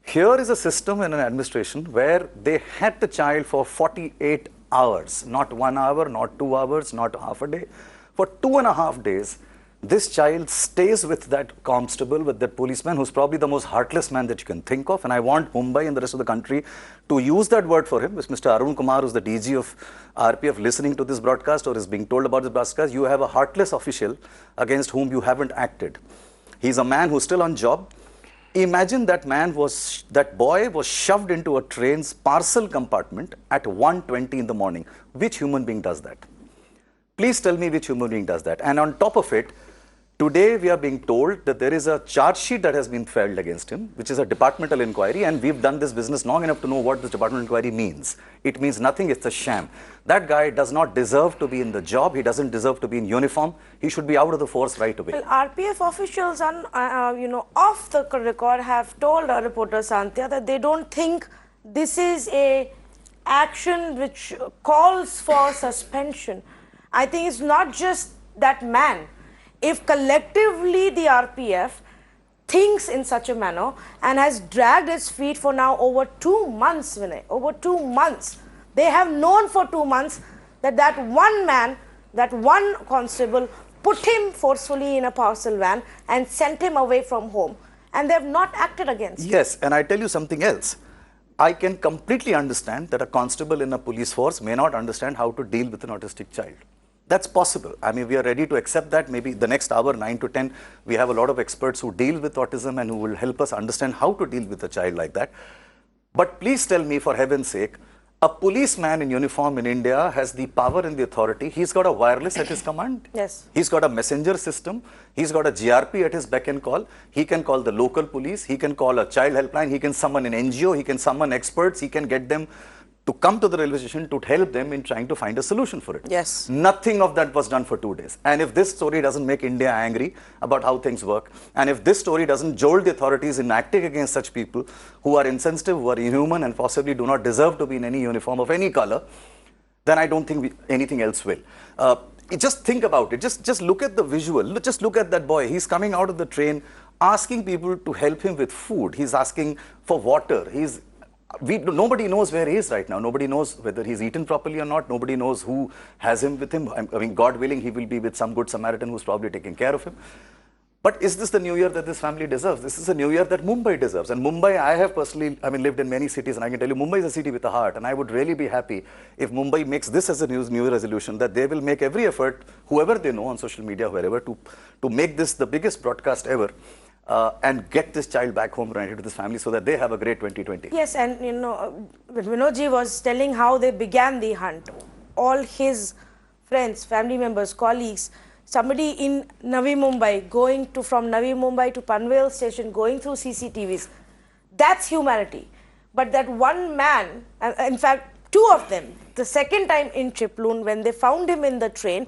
S8: here is a system and an administration where they had the child for 48 hours, not 1 hour, not 2 hours, not half a day. For 2.5 days, this child stays with that constable, with that policeman, who's probably the most heartless man that you can think of. And I want Mumbai and the rest of the country to use that word for him. Mr. Arun Kumar, who's the DG of RPF, listening to this broadcast or is being told about this broadcast, you have a heartless official against whom you haven't acted. He's a man who's still on job. Imagine that boy was shoved into a train's parcel compartment at 1:20 in the morning. Which human being does that? Please tell me which human being does that. And on top of it, today we are being told that there is a charge sheet that has been filed against him, which is a departmental inquiry, and we've done this business long enough to know what this departmental inquiry means. It means nothing, it's a sham. That guy does not deserve to be in the job, he doesn't deserve to be in uniform, he should be out of the force right away.
S1: Well, RPF officials off the record have told our reporter Santya that they don't think this is a action which calls for suspension. I think it's not just that man. If collectively the RPF thinks in such a manner and has dragged its feet for now over 2 months, Vinay, over 2 months, they have known for 2 months that one man, that one constable put him forcefully in a parcel van and sent him away from home, and they have not acted against him.
S8: Yes, and I tell you something else. I can completely understand that a constable in a police force may not understand how to deal with an autistic child. That's possible. I mean, we are ready to accept that. Maybe the next hour, 9 to 10, we have a lot of experts who deal with autism and who will help us understand how to deal with a child like that. But please tell me, for heaven's sake, A policeman in uniform in India has the power and the authority. He's got a wireless at his command.
S1: Yes.
S8: He's got a messenger system. He's got a GRP at his beck and call. He can call the local police. He can call a child helpline. He can summon an NGO. He can summon experts. He can get them to come to the railway station to help them in trying to find a solution for it.
S1: Yes.
S8: Nothing of that was done for 2 days. And if this story doesn't make India angry about how things work, and if this story doesn't jolt the authorities in acting against such people who are insensitive, who are inhuman, and possibly do not deserve to be in any uniform of any color, then I don't think anything else will. Just think about it. Just look at the visual. Just look at that boy. He's coming out of the train, asking people to help him with food. He's asking for water. Nobody knows where he is right now. Nobody knows whether he's eaten properly or not. Nobody knows who has him with him. I mean, God willing, he will be with some good Samaritan who's probably taking care of him. But is this the New Year that this family deserves? This is a New Year that Mumbai deserves. And Mumbai, I have personally, lived in many cities, and I can tell you, Mumbai is a city with a heart. And I would really be happy if Mumbai makes this as a New Year resolution, that they will make every effort, whoever they know on social media, wherever, to make this the biggest broadcast ever. And get this child back home reunited to this family so that they have a great 2020.
S1: Yes, and you know, Vinodji was telling how they began the hunt. All his friends, family members, colleagues, somebody in Navi Mumbai going from Navi Mumbai to Panvel station, going through CCTVs. That's humanity. But that one man, in fact, two of them, the second time in Chiploon, when they found him in the train,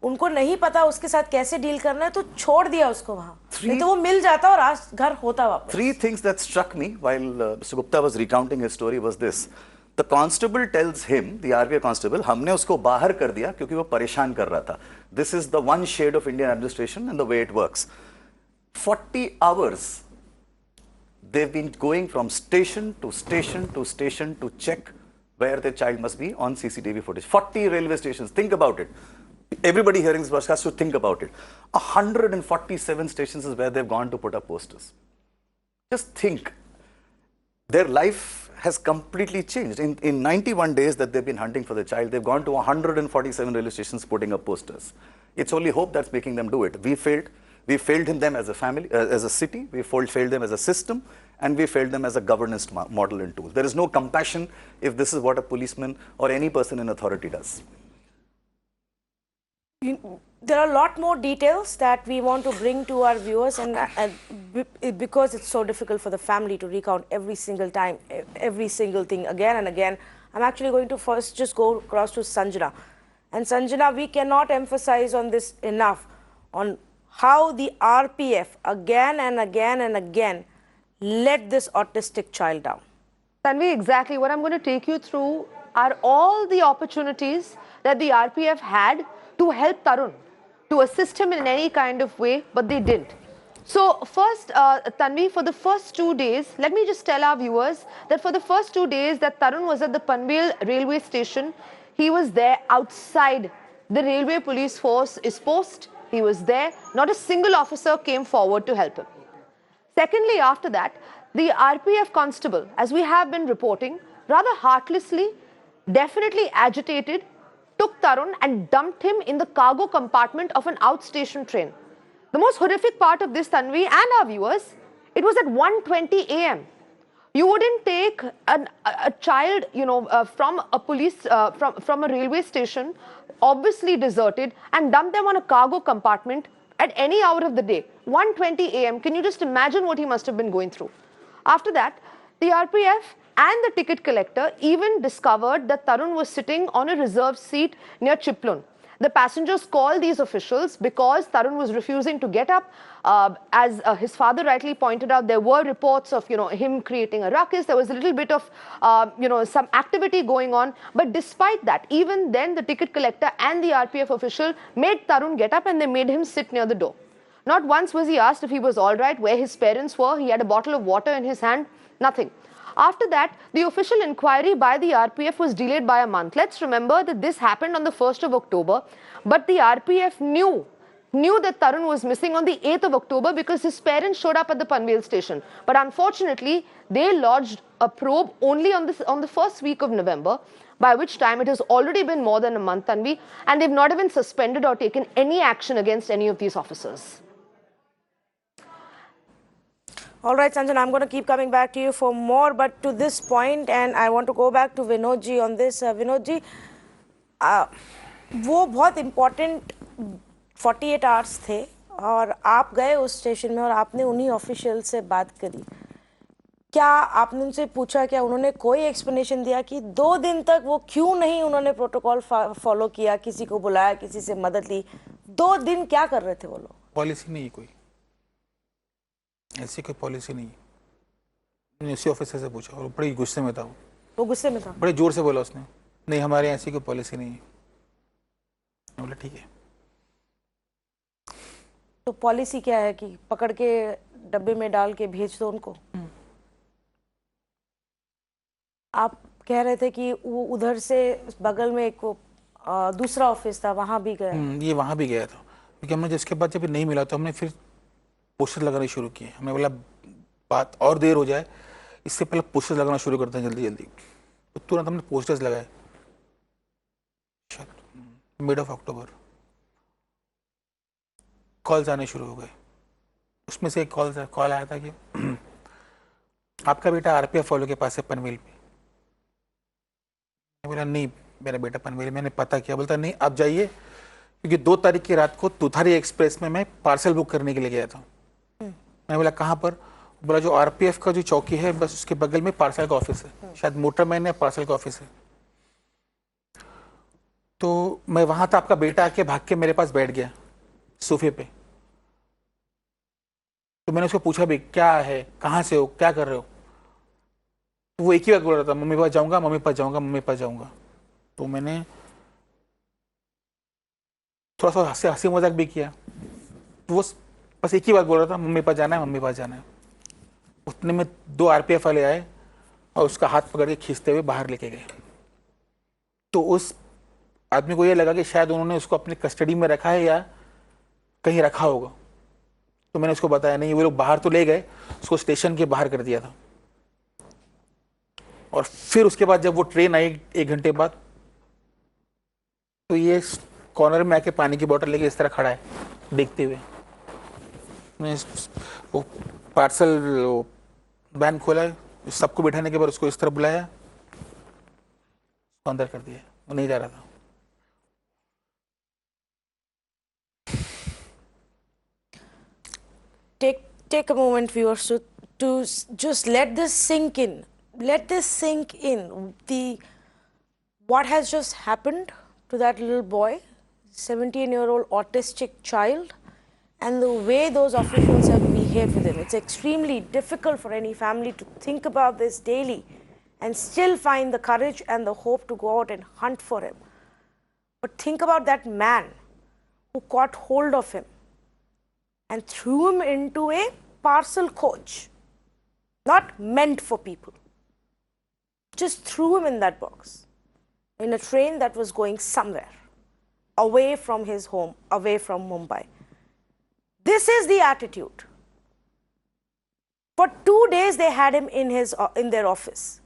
S1: उनको नहीं पता उसके साथ कैसे deal करना है तो छोड़ दिया उसको वहां नहीं तो वो मिल जाता और आज घर होता वापस.
S8: 3 things that struck me while Mr. Gupta was recounting his story was this. The constable tells him, the RBI constable, हमने उसको बाहर कर दिया क्योंकि वो परेशान कर रहा था. This is the one shade of Indian administration and the way it works. 40 hours they've been going from station to station to station to check where the child must be on CCTV footage. 40 railway stations. Think about it. Everybody hearing this broadcast should think about it. 147 stations is where they've gone to put up posters. Just think. Their life has completely changed. In 91 days that they've been hunting for the child, they've gone to 147 railway stations putting up posters. It's only hope that's making them do it. We failed. We failed them as a family, as a city. We failed them as a system. And we failed them as a governance model and tool. There is no compassion if this is what a policeman or any person in authority does.
S1: There are a lot more details that we want to bring to our viewers, and because it's so difficult for the family to recount every single time, every single thing again and again, I'm actually going to first just go across to Sanjana. And Sanjana, we cannot emphasize on this enough, on how the RPF again and again and again let this autistic child down.
S2: Tanvi, exactly. What I'm going to take you through are all the opportunities that the RPF had to help Tarun, to assist him in any kind of way, but they didn't. So first, Tanvi, for the first 2 days, let me just tell our viewers that for the first 2 days that Tarun was at the Panvel railway station, he was there outside. The railway police force is post. He was there. Not a single officer came forward to help him. Secondly, after that, the RPF constable, as we have been reporting, rather heartlessly, definitely agitated, took Tarun and dumped him in the cargo compartment of an outstation train. The most horrific part of this, Tanvi and our viewers, it was at 1:20 a.m. You wouldn't take a child, from a police, from a railway station, obviously deserted, and dump them on a cargo compartment at any hour of the day. 1:20 a.m. Can you just imagine what he must have been going through? After that, the RPF and the ticket collector even discovered that Tarun was sitting on a reserved seat near Chiploon. The passengers called these officials because Tarun was refusing to get up. As his father rightly pointed out, there were reports of him creating a ruckus. There was a little bit of some activity going on. But despite that, even then the ticket collector and the RPF official made Tarun get up and they made him sit near the door. Not once was he asked if he was all right, where his parents were. He had a bottle of water in his hand. Nothing. After that, the official inquiry by the RPF was delayed by a month. Let's remember that this happened on the 1st of October, but the RPF knew that Tarun was missing on the 8th of October because his parents showed up at the Panvel station. But unfortunately, they lodged a probe only on the first week of November, by which time it has already been more than a month, Tanvi, and they've not even suspended or taken any action against any of these officers.
S1: All right, Sanjan, I'm going to keep coming back to you for more, but to this point, and I want to go back to Vinod ji on this. Vinod ji, वो बहुत important 48 hours थे और आप गए उस station में और आपने उन्हीं ऑफिशियल से बात करी. क्या आपने उनसे पूछा, क्या उन्होंने कोई एक्सप्लेनेशन दिया कि 2 दिन तक वो क्यों नहीं उन्होंने प्रोटोकॉल फॉलो किया, किसी को बुलाया, किसी से मदद ली? 2 दिन क्या कर रहे थे वो लोग?
S6: पॉलिसी नहीं, कोई ऐसी कोई पॉलिसी नहीं. मैंने उसी ऑफिसर से पूछा और बड़े गुस्से में था वो
S1: गुस्से में था,
S6: बड़े जोर से बोला उसने, नहीं हमारे यहाँ ऐसी कोई पॉलिसी नहीं है. बोला ठीक है.
S1: तो पॉलिसी क्या है कि पकड़ के डब्बे में डाल के भेज दो उनको? आप कह रहे थे कि वो उधर से बगल में एक दूसरा ऑफिस था, वहां भी गया.
S6: ये वहां भी गया था क्योंकि हमने जिसके बाद जब नहीं मिला तो हमने फिर पोस्टर लगाने शुरू किए. हमें बोला बात और देर हो जाए, इससे पहले पोस्टर्स लगाना शुरू करते हैं जल्दी जल्दी. तो तुरंत हमने पोस्टर्स लगाए. मिड ऑफ अक्टूबर कॉल्स आने शुरू हो गए. उसमें से एक कॉल आया था कि आपका बेटा आरपीएफ फॉलो के पास है पनवेल पे. मैं बोला नहीं मेरा बेटा पनवेल, मैंने पता किया. बोलता नहीं आप जाइए, क्योंकि 2 तारीख की रात को तुथारी एक्सप्रेस में मैं पार्सल बुक करने के लिए गया था. मैंने बोला कहाँ पर? बोला जो आरपीएफ का जो चौकी है बस उसके बगल में पार्सल का ऑफिस है, शायद मोटरमैन या पार्सल का ऑफिस है. तो मैं वहां था, आपका बेटा आके भाग के मेरे पास बैठ गया सोफे पे. तो मैंने उसको पूछा भी क्या है, कहाँ से हो, क्या कर रहे हो? तो वो एक ही बात बोल रहा था, मम्मी पास जाऊंगा, मम्मी पास जाऊंगा, मम्मी पास जाऊंगा. तो मैंने थोड़ा सा हंसी मजाक भी किया. तो वो बस एक ही बात बोल रहा था, मम्मी पास जाना है, मम्मी पास जाना है. उतने में 2 आरपीएफ वाले आए और उसका हाथ पकड़ के खींचते हुए बाहर लेके गए. तो उस आदमी को ये लगा कि शायद उन्होंने उसको अपनी कस्टडी में रखा है या कहीं रखा होगा. तो मैंने उसको बताया नहीं, वो लोग बाहर तो ले गए, उसको स्टेशन के बाहर कर दिया था. और फिर उसके बाद जब वो ट्रेन आई 1 घंटे बाद, तो ये कॉर्नर में आके पानी की बोतल लेके इस तरह खड़ा है देखते हुए. मैं वो पार्सल वैन खोला, सबको बिठाने के बाद उसको इस तरह बुलाया, अंदर कर दिया. वो नहीं जा रहा था.
S1: Take a moment, viewers, to just let this sink in. Let this sink in. What has just happened to that little boy, 17-year-old autistic child, and the way those officials have behaved with him. It's extremely difficult for any family to think about this daily and still find the courage and the hope to go out and hunt for him. But think about that man who caught hold of him and threw him into a parcel coach, not meant for people. Just threw him in that box, in a train that was going somewhere, away from his home, away from Mumbai. This is the attitude. For 2 days they had him in their office.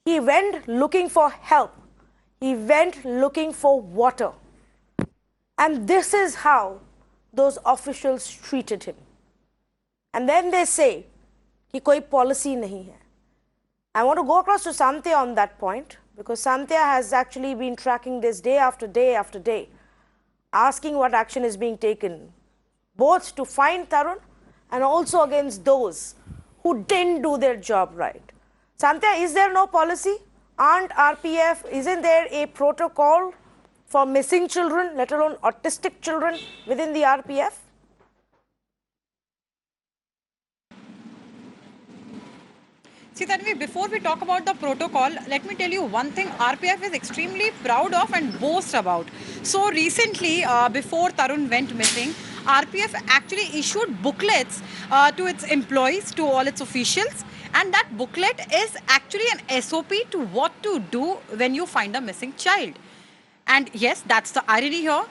S1: He went looking for help. He went looking for water. And this is how those officials treated him. And then they say कि कोई policy नहीं है. I want to go across to Santya on that point, because Santya has actually been tracking this day after day after day, asking what action is being taken, both to find Tarun and also against those who didn't do their job right. Santya, is there no policy? Aren't RPF, isn't there a protocol for missing children, let alone autistic children within the RPF?
S4: See, Tanvi, before we talk about the protocol, let me tell you one thing RPF is extremely proud of and boast about. So recently, before Tarun went missing, RPF actually issued booklets to its employees, to all its officials, and that booklet is actually an SOP to what to do when you find a missing child. And yes, that's the irony here.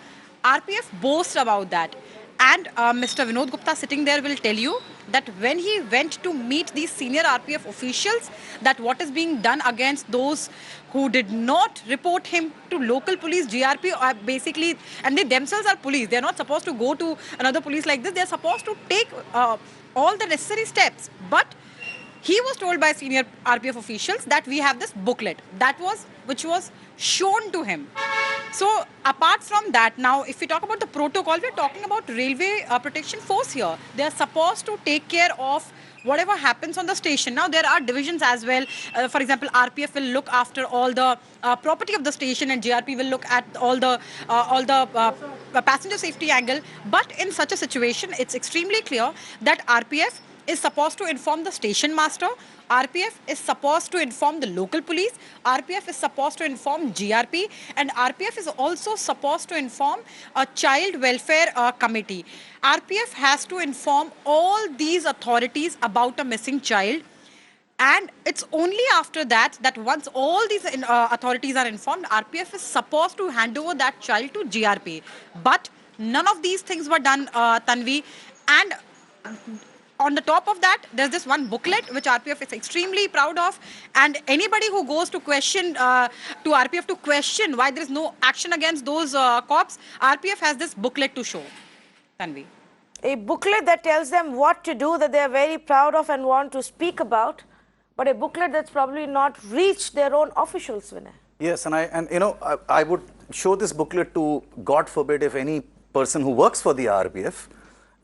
S4: RPF boasts about that. And Mr. Vinod Gupta sitting there will tell you that when he went to meet these senior RPF officials, that what is being done against those who did not report him to local police, GRP, basically, and they themselves are police. They're not supposed to go to another police like this. They're supposed to take all the necessary steps. But he was told by senior RPF officials that we have this booklet which was shown to him. So apart from that, now if we talk about the protocol, we're talking about Railway Protection Force here. They are supposed to take care of whatever happens on the station. Now there are divisions as well. For example, RPF will look after all the property of the station, and JRP will look at all the passenger safety angle. But in such a situation, it's extremely clear that RPF is supposed to inform the station master, RPF is supposed to inform the local police, RPF is supposed to inform GRP, and RPF is also supposed to inform a child welfare committee. RPF has to inform all these authorities about a missing child, and it's only after that once all these authorities are informed, RPF is supposed to hand over that child to GRP. But none of these things were done, Tanvi, and on the top of that, there's this one booklet which RPF is extremely proud of, and anybody who goes to question to RPF to question why there is no action against those cops, RPF has this booklet to show. Tanvi.
S1: A booklet that tells them what to do, that they are very proud of and want to speak about, but a booklet that's probably not reached their own officials, Vinay.
S8: Yes, and you know, I would show this booklet to, God forbid, if any person who works for the RPF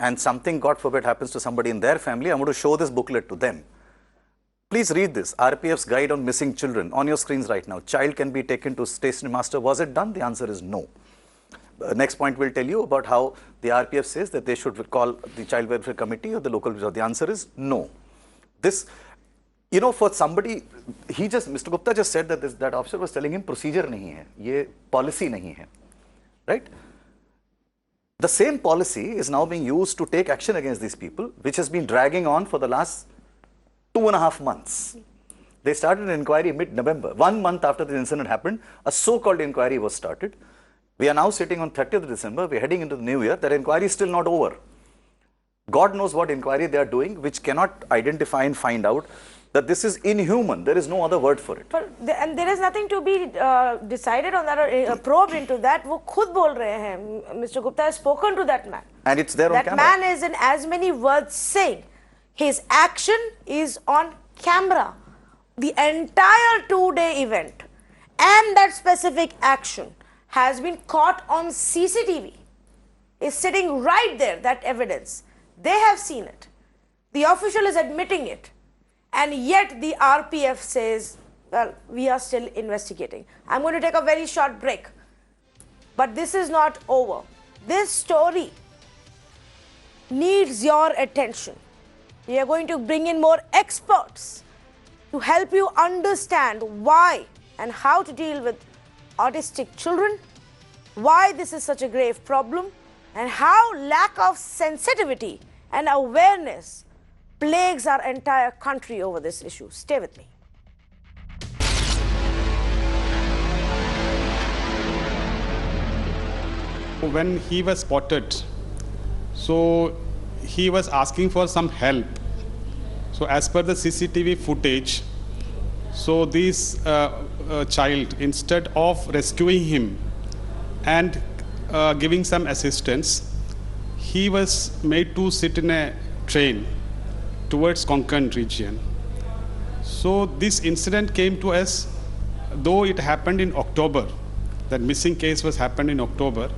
S8: and something, God forbid, happens to somebody in their family, I'm going to show this booklet to them. Please read this, RPF's Guide on Missing Children, on your screens right now. Child can be taken to station master. Was it done? The answer is no. Next point will tell you about how the RPF says that they should call the Child Welfare Committee or the local. The answer is no. This, you know, for somebody, Mr. Gupta just said that that officer was telling him procedure nahi hai, ye policy nahi hai, right? The same policy is now being used to take action against these people, which has been dragging on for the last 2.5 months. They started an inquiry mid-November. 1 month after the incident happened, a so-called inquiry was started. We are now sitting on 30th December. We're heading into the new year. That inquiry is still not over. God knows what inquiry they are doing, which cannot identify and find out that this is inhuman. There is no other word for it.
S1: And there is nothing to be decided on that or probed into that. वो खुद बोल रहे हैं. Mr. Gupta has spoken to that man.
S8: And it's there on camera.
S1: That man is in as many words saying his action is on camera. The entire 2-day event and that specific action has been caught on CCTV. Is sitting right there, that evidence. They have seen it. The official is admitting it. And yet the RPF says, well, we are still investigating. I'm going to take a very short break. But this is not over. This story needs your attention. We are going to bring in more experts to help you understand why and how to deal with autistic children, why this is such a grave problem, and how lack of sensitivity and awareness plagues our entire country over this issue. Stay with me.
S5: When he was spotted, so he was asking for some help. So as per the CCTV footage, so this child, instead of rescuing him and giving some assistance, he was made to sit in a train towards Konkan region. So this incident came to us, though it happened in October, that missing case was happened in October,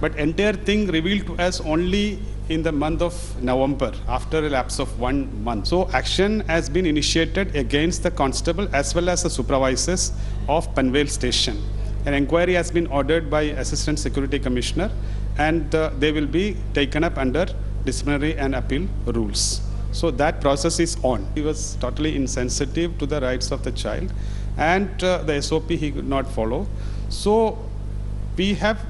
S5: but entire thing revealed to us only in the month of November, after a lapse of 1 month. So action has been initiated against the constable as well as the supervisors of Panvel station. An inquiry has been ordered by Assistant Security Commissioner, and they will be taken up under disciplinary and appeal rules. So that process is on. He was totally insensitive to the rights of the child, and the SOP he could not follow. So we have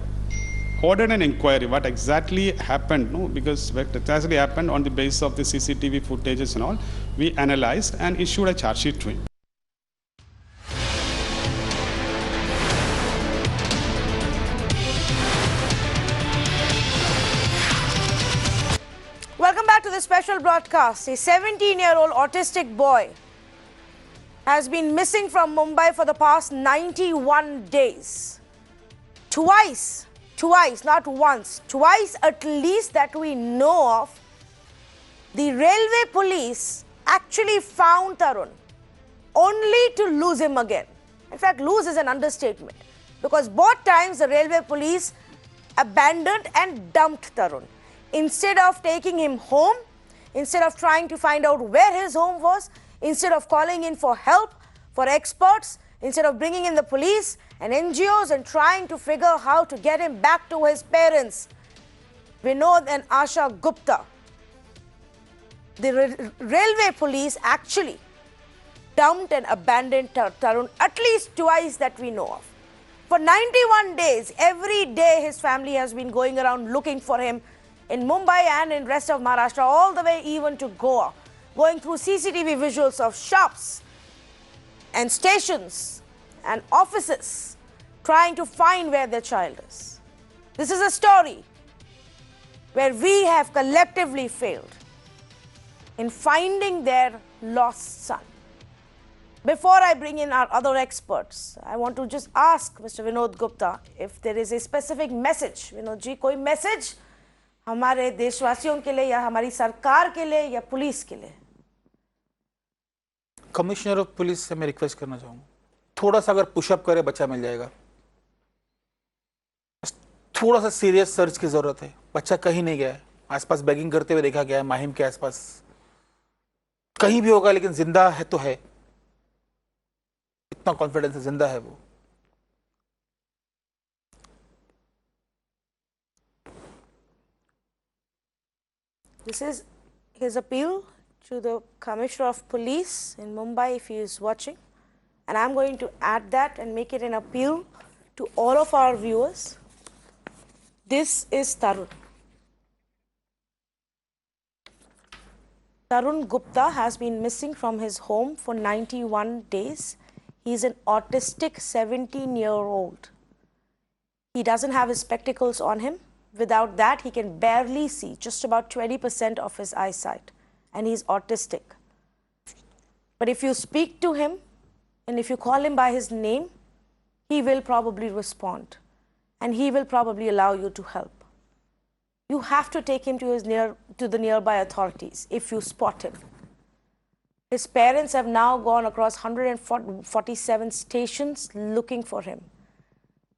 S5: ordered an inquiry, what exactly happened, no? Because what exactly happened on the basis of the CCTV footages and all, we analyzed and issued a charge sheet to him.
S1: Welcome back to the special broadcast. A 17-year-old autistic boy has been missing from Mumbai for the past 91 days. Twice, not once, twice at least that we know of, the railway police actually found Tarun only to lose him again. In fact, lose is an understatement, because both times the railway police abandoned and dumped Tarun. Instead of taking him home, instead of trying to find out where his home was, instead of calling in for help, for experts, instead of bringing in the police and NGOs and trying to figure how to get him back to his parents, Vinod and Asha Gupta, the railway police actually dumped and abandoned Tarun at least twice that we know of. For 91 days, every day his family has been going around looking for him in Mumbai and in rest of Maharashtra, all the way even to Goa, going through CCTV visuals of shops and stations and offices, trying to find where their child is. This is a story where we have collectively failed in finding their lost son. Before I bring in our other experts, I want to just ask Mr. Vinod Gupta if there is a specific message. Vinod ji, कोई message हमारे देशवासियों के लिए या हमारी सरकार के लिए या पुलिस के लिए?
S6: कमिश्नर ऑफ पुलिस से मैं रिक्वेस्ट करना चाहूँगा, थोड़ा सा अगर पुशअप करे बच्चा मिल जाएगा। थोड़ा सा सीरियस सर्च की जरूरत है। बच्चा कहीं नहीं गया है, आसपास बैगिंग करते हुए देखा गया है, माहिम के आसपास कहीं भी होगा, लेकिन जिंदा है तो है, इतना कॉन्फिडेंस है, जिंदा है वो।
S1: This is his appeal to the Commissioner of Police in Mumbai if he is watching. And I'm going to add that and make it an appeal to all of our viewers. This is Tarun. Tarun Gupta has been missing from his home for 91 days. He's an autistic 17-year-old. He doesn't have his spectacles on him. Without that, he can barely see just about 20% of his eyesight, and he's autistic. But if you speak to him and if you call him by his name, he will probably respond and he will probably allow you to help. You have to take him to the nearby authorities if you spot him. His parents have now gone across 147 stations looking for him.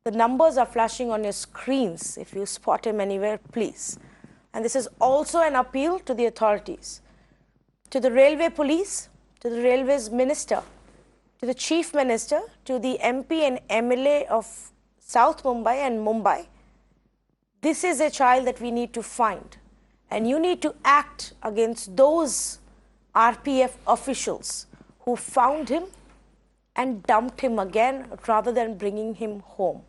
S1: The numbers are flashing on your screens. If you spot him anywhere, please. And this is also an appeal to the authorities, to the railway police, to the railways minister, to the chief minister, to the MP and MLA of South Mumbai and Mumbai. This is a child that we need to find. And you need to act against those RPF officials who found him and dumped him again rather than bringing him home.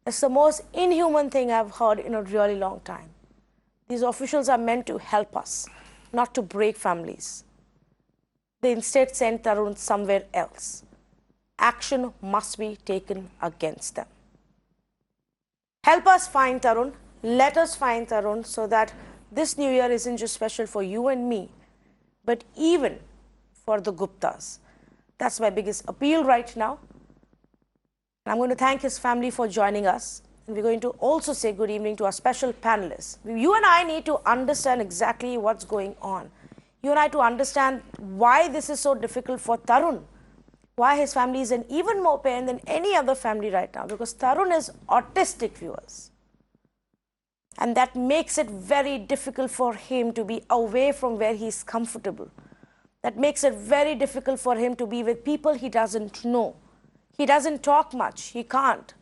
S1: It's the most inhuman thing I've heard in a really long time. These officials are meant to help us, not to break families. They instead sent Tarun somewhere else. Action must be taken against them. Help us find Tarun. Let us find Tarun so that this new year isn't just special for you and me, but even for the Guptas. That's my biggest appeal right now. And I'm going to thank his family for joining us. And we're going to also say good evening to our special panelists. You and I need to understand exactly what's going on. You and I to understand why this is so difficult for Tarun, why his family is in even more pain than any other family right now, because Tarun is autistic, viewers. And that makes it very difficult for him to be away from where he's comfortable. That makes it very difficult for him to be with people he doesn't know. He doesn't talk much, he can't.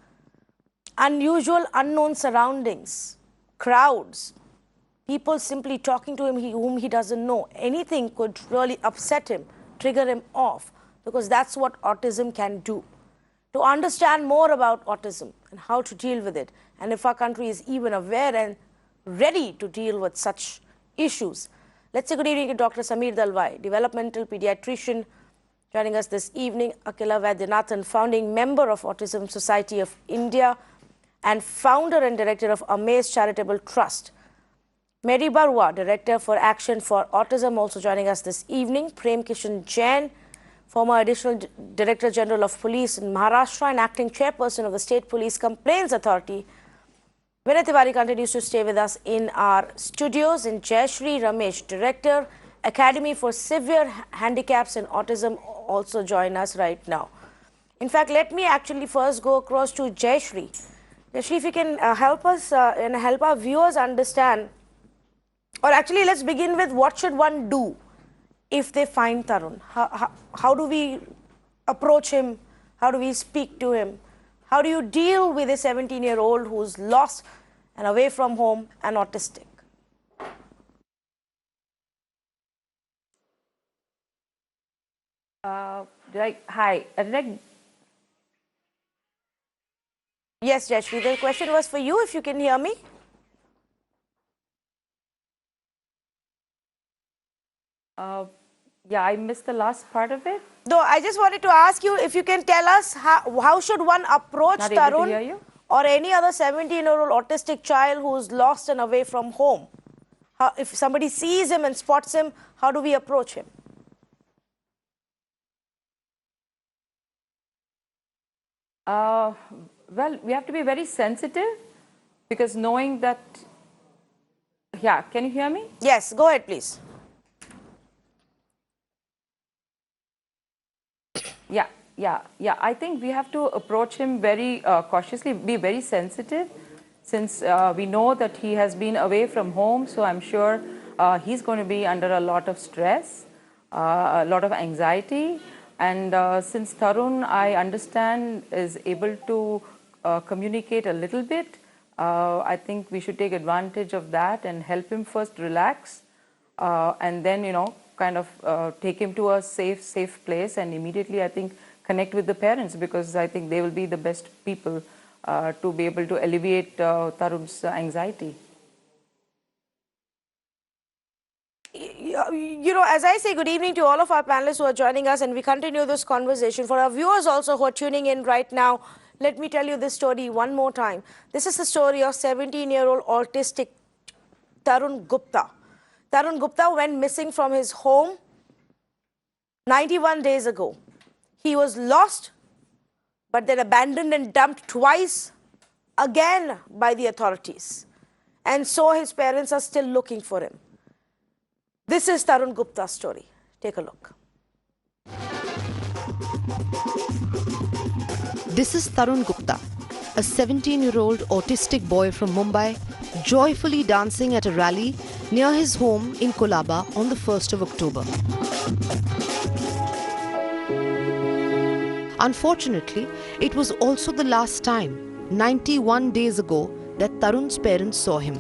S1: Unusual, unknown surroundings, crowds, people simply talking to him whom he doesn't know. Anything could really upset him, trigger him off, because that's what autism can do. To understand more about autism and how to deal with it, and if our country is even aware and ready to deal with such issues, let's say good evening to Dr. Sameer Dalwai, developmental pediatrician, joining us this evening. Akila Vaidyanathan, founding member of Autism Society of India and founder and director of Amaze Charitable Trust. Mary Barua, Director for Action for Autism, also joining us this evening. Prem Kishan Jain, former Additional Director General of Police in Maharashtra and acting chairperson of the State Police Complaints Authority. Vinay Tiwari continues to stay with us in our studios. In Jayashree Ramesh, Director, Academy for Severe Handicaps and Autism, also join us right now. In fact, let me actually first go across to Jayashree. Jayashree, if you can help us and help our viewers understand, or actually let's begin with what should one do if they find Tarun? How do we approach him? How do we speak to him? How do you deal with a 17-year-old who's lost and away from home and autistic?
S9: Hi.
S1: Yes, Jayashree, the question was for you, if you can hear me.
S9: Yeah, I missed the last part of it.
S1: No, I just wanted to ask you if you can tell us how should one approach
S9: Not able to hear
S1: Tarun
S9: you?
S1: or any other 17-year-old autistic child who's lost and away from home? If somebody sees him and spots him, how do we approach him?
S9: Well, we have to be very sensitive because knowing that... Yeah, can you hear me?
S1: Yes, go ahead, please.
S9: Yeah. I think we have to approach him very cautiously, be very sensitive, since we know that he has been away from home. So I'm sure he's going to be under a lot of stress, a lot of anxiety. And since Tarun, I understand, is able to communicate a little bit, I think we should take advantage of that and help him first relax, and then, kind of take him to a safe place, and immediately, I think, connect with the parents, because I think they will be the best people to be able to alleviate Tarun's anxiety.
S1: As I say good evening to all of our panelists who are joining us, and we continue this conversation. For our viewers also who are tuning in right now, let me tell you this story one more time. This is the story of 17-year-old autistic Tarun Gupta. Tarun Gupta went missing from his home 91 days ago. He was lost, but then abandoned and dumped twice again by the authorities. And so his parents are still looking for him. This is Tarun Gupta's story. Take a look.
S2: This is Tarun Gupta, a 17-year-old autistic boy from Mumbai, joyfully dancing at a rally near his home in Colaba on the 1st of October. Unfortunately, it was also the last time, 91 days ago, that Tarun's parents saw him.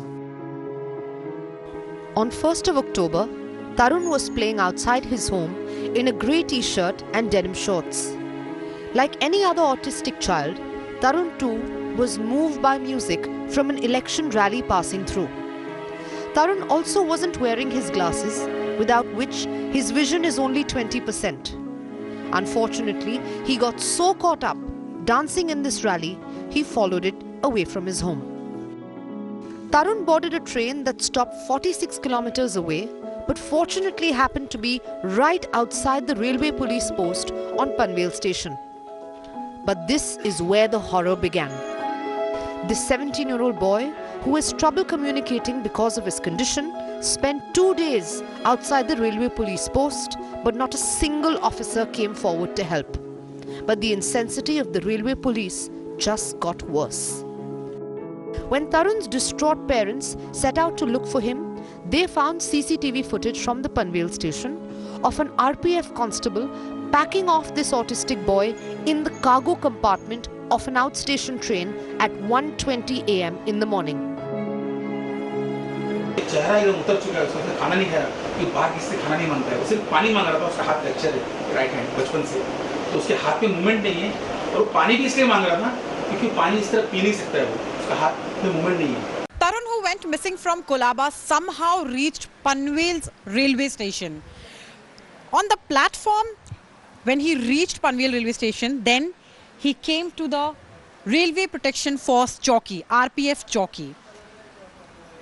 S2: On 1st of October, Tarun was playing outside his home in a grey t-shirt and denim shorts. Like any other autistic child, Tarun too was moved by music from an election rally passing through. Tarun also wasn't wearing his glasses, without which his vision is only 20%. Unfortunately, he got so caught up dancing in this rally, he followed it away from his home. Tarun boarded a train that stopped 46 kilometers away, but fortunately happened to be right outside the railway police post on Panvel station. But this is where the horror began. This 17-year-old boy, who has trouble communicating because of his condition, spent 2 days outside the railway police post, but not a single officer came forward to help. But the insensity of the railway police just got worse. When Tarun's distraught parents set out to look for him, they found CCTV footage from the Panvel station of an RPF constable packing off this autistic boy in the cargo compartment of an outstation train at 1:20 a.m. in the morning.
S3: चेहरा एकदम उतर चुका है, उसने खाना नहीं खाया, कि बाहर किससे खाना नहीं मांगता है, वो सिर्फ पानी मांग रहा था, उसका हाथ फ्रैक्चर है राइट हैंड बचपन से, तो उसके हाथ में मूवमेंट नहीं है, और वो पानी भी इसलिए मांग रहा था क्योंकि पानी इस तरह पी नहीं सकता है, वो उसका हाथ में मूवमेंट नहीं है.
S4: Tarun, who went missing from Colaba, somehow reached Panvel's railway station. On the platform, when he reached Panvel railway station, then he came to the Railway Protection Force Chowki, RPF Chowki.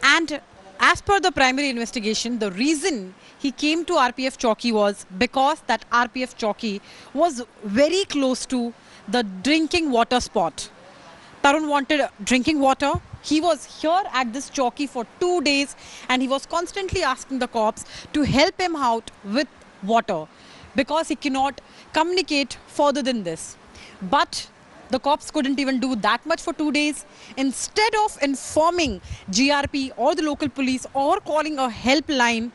S4: And as per the primary investigation, the reason he came to RPF Chowki was because that RPF Chowki was very close to the drinking water spot. Tarun wanted drinking water, He was here at this chowki for 2 days and he was constantly asking the cops to help him out with water because he cannot communicate further than this. But the cops couldn't even do that much for 2 days. Instead of informing GRP or the local police or calling a helpline,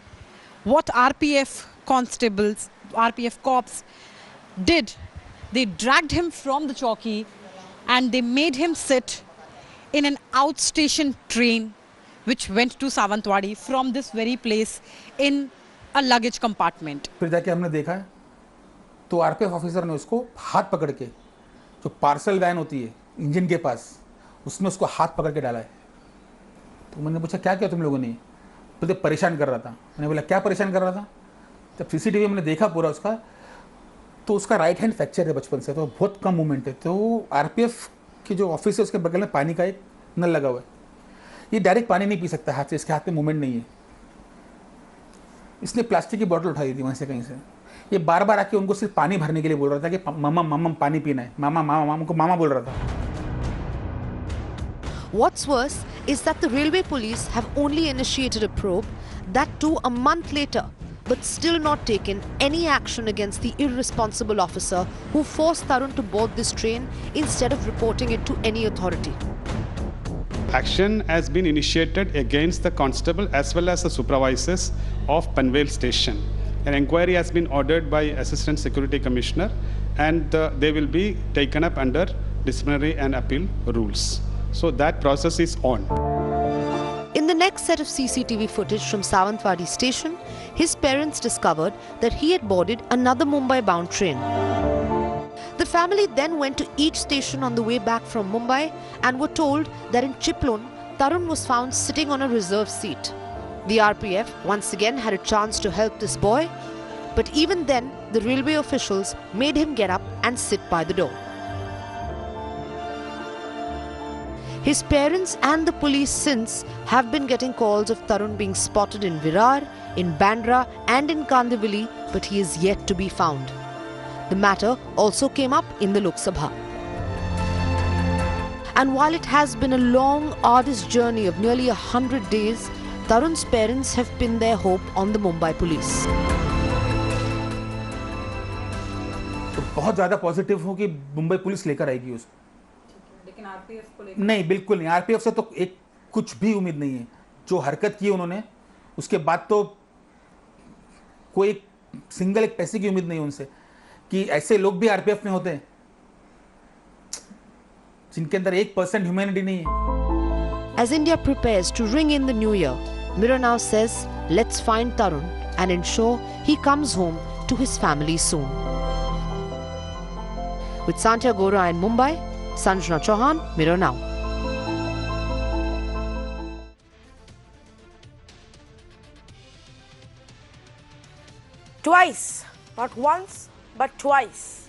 S4: what RPF constables, RPF cops did, they dragged him from the chowki and they made him sit in an outstation train which went to Sawantwadi from this very place in a luggage compartment.
S6: फिर जाके हमने देखा है तो RPF officer ने उसको हाथ पकड़ के, जो पार्सल वैन होती है इंजन के पास, उसमें उसको हाथ पकड़ के डाला है। तो मैंने पूछा क्या किया तुम लोगों ने? तो परेशान कर रहा था। मैंने बोला क्या परेशान कर रहा था? जब सीसीटीवी मैंने देखा पूरा उसका, तो उसका राइट हैंड फ्रैक्चर है बचपन से, तो बहुत कम मूवमेंट है। तो आरपीएफ की जो ऑफिस है उसके बगल में पानी का एक नल लगा हुआ है। ये डायरेक्ट पानी नहीं पी सकता हाथ से, इसके हाथ में मूवमेंट नहीं है। इसने प्लास्टिक की बोतल उठाई थी वहाँ से कहीं से। ये बार बार आके उनको सिर्फ पानी भरने के लिए बोल रहा था कि मामा मामा पानी पीना है, मामा मामा मामा, उनको मामा बोल रहा था।
S2: What's worse is that the railway police have only initiated a probe, that too a month later, but still not taken any action against the irresponsible officer who forced Tarun to board this train instead of reporting it to any authority.
S5: Action has been initiated against the constable as well as the supervisors of Panvel station. An inquiry has been ordered by Assistant Security Commissioner and they will be taken up under disciplinary and appeal rules. So that process is on.
S2: In the next set of CCTV footage from Sawantwadi station, his parents discovered that he had boarded another Mumbai-bound train. The family then went to each station on the way back from Mumbai and were told that in Chiplun, Tarun was found sitting on a reserved seat. The RPF once again had a chance to help this boy, but even then, the railway officials made him get up and sit by the door. His parents and the police since have been getting calls of Tarun being spotted in Virar, in Bandra and in Kandivali, but he is yet to be found. The matter also came up in the Lok Sabha. And while it has been a long, arduous journey of nearly 100 days, Tarun's parents have pinned their hope on the Mumbai police.
S6: तो बहुत ज़्यादा positive हूँ कि Mumbai police लेकर आएगी उसको।
S4: लेकिन RPF को लेकर
S6: नहीं, बिल्कुल नहीं। आरपीएफ से तो एक कुछ भी उम्मीद नहीं है। जो हरकत की उन्होंने, उसके बाद तो कोई सिंगल एक पैसे की उम्मीद नहीं उनसे, कि ऐसे लोग भी आरपीएफ में होते हैं जिनके अंदर 1% ह्यूमैनिटी नहीं है।
S2: As India prepares to ring in the new year, Mirror Now says, let's find Tarun and ensure he comes home to his family soon. With Santya Gora in Mumbai, Sanjana Chauhan, Mirror Now.
S1: Twice, not once, but twice,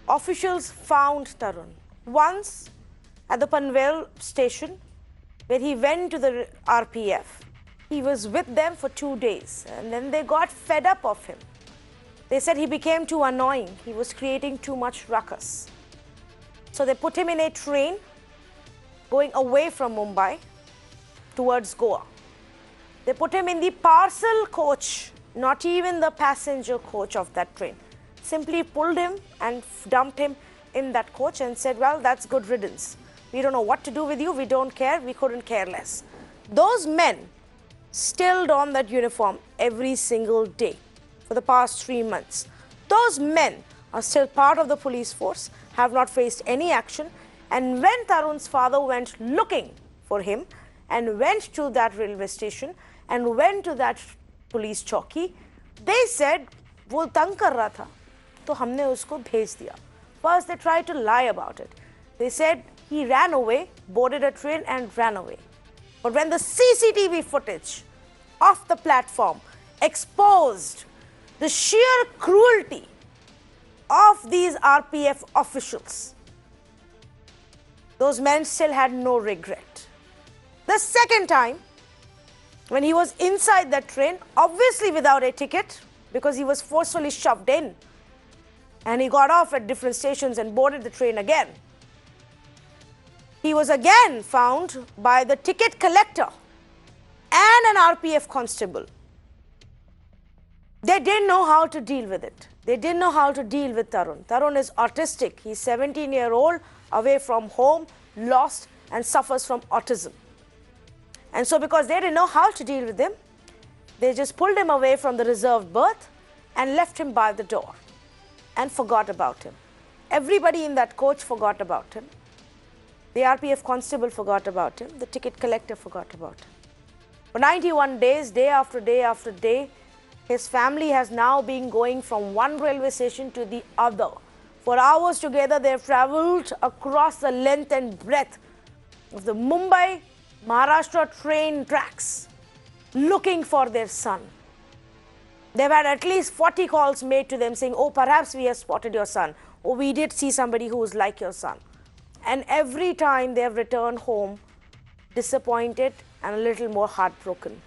S1: officials found Tarun. Once at the Panvel station, where he went to the RPF. He was with them for 2 days, and then they got fed up of him. They said he became too annoying. He was creating too much ruckus. So they put him in a train going away from Mumbai towards Goa. They put him in the parcel coach, not even the passenger coach of that train. Simply pulled him and dumped him in that coach and said, well, that's good riddance. We don't know what to do with you. We don't care. We couldn't care less. Those men still don that uniform every single day for the past 3 months. Those men are still part of the police force, have not faced any action. And when Tarun's father went looking for him and went to that railway station and went to that police chowki, they said, वो तंग कर रहा था, तो हमने उसको भेज दिया. First, they tried to lie about it. They said he ran away, boarded a train and ran away. But when the CCTV footage of the platform exposed the sheer cruelty of these RPF officials, those men still had no regret. The second time, when he was inside that train, obviously without a ticket, because he was forcefully shoved in, and he got off at different stations and boarded the train again. he was again found by the ticket collector and an RPF constable. They didn't know how to deal with it. They didn't know how to deal with Tarun. Tarun is autistic. He's 17-year-old, away from home, lost, and suffers from autism. And so because they didn't know how to deal with him, they just pulled him away from the reserved berth and left him by the door and forgot about him. Everybody in that coach forgot about him. The RPF constable forgot about him. The ticket collector forgot about him. For 91 days, day after day after day, his family has now been going from one railway station to the other. For hours together, they have travelled across the length and breadth of the Mumbai-Maharashtra train tracks, looking for their son. They've had at least 40 calls made to them saying, oh, perhaps we have spotted your son. Oh, we did see somebody who was like your son. And every time they have returned home disappointed and a little more heartbroken.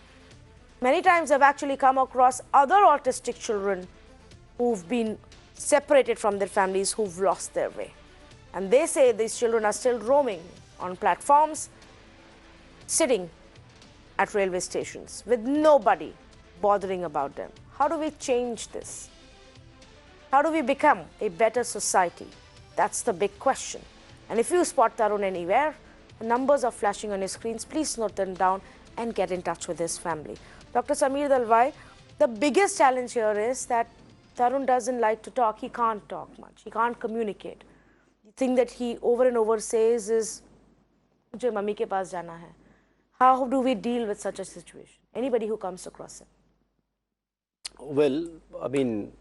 S1: Many times I've actually come across other autistic children who've been separated from their families, who've lost their way. And they say these children are still roaming on platforms, sitting at railway stations with nobody bothering about them. How do we change this? How do we become a better society? That's the big question. And if you spot Tarun anywhere, the numbers are flashing on your screens. Please note them down and get in touch with his family. Dr. Sameer Dalwai, the biggest challenge here is that Tarun doesn't like to talk. He can't talk much. He can't communicate. The thing that he over and over says is, "Mujhe mummy ke paas jana hai." How do we deal with such a situation? Anybody who comes across him?
S10: Well, I mean,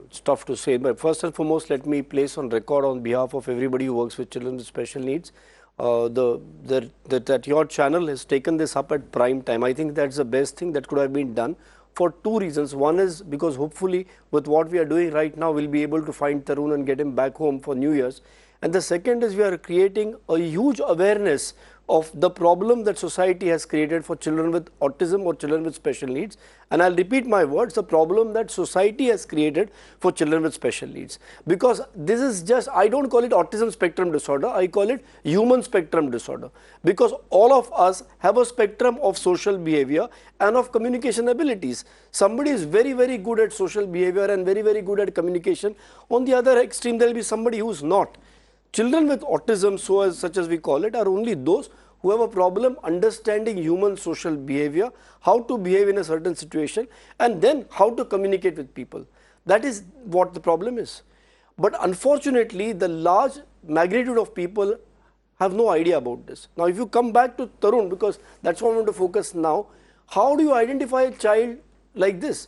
S10: it's tough to say, but first and foremost, let me place on record on behalf of everybody who works with children with special needs, that your channel has taken this up at prime time. I think that's the best thing that could have been done for two reasons. One is because hopefully with what we are doing right now, we'll be able to find Tarun and get him back home for New Year's. And the second is we are creating a huge awareness of the problem that society has created for children with autism or children with special needs. And I'll repeat my words, the problem that society has created for children with special needs. Because this is just, I don't call it autism spectrum disorder, I call it human spectrum disorder. Because all of us have a spectrum of social behavior and of communication abilities. Somebody is very, very good at social behavior and very, very good at communication. On the other extreme, there will be somebody who's not. Children with autism, such as we call it, are only those who have a problem understanding human social behavior, how to behave in a certain situation, and then how to communicate with people. That is what the problem is. But unfortunately, the large magnitude of people have no idea about this. Now, if you come back to Tarun, because that's what I want to focus now, how do you identify a child like this?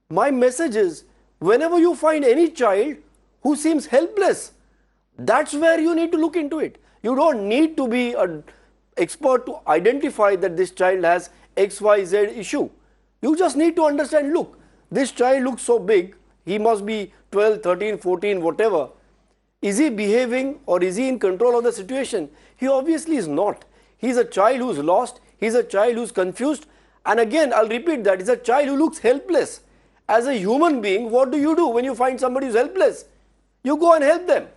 S10: My message is, whenever you find any child who seems helpless, that's where you need to look into it. You don't need to be an expert to identify that this child has XYZ issue. You just need to understand, look, this child looks so big, he must be 12, 13, 14, whatever. Is he behaving or is he in control of the situation? He obviously is not. He's a child who's lost, he's a child who's confused, and again, I'll repeat that, he's a child who looks helpless. As a human being, what do when you find somebody who's helpless? You go and help them.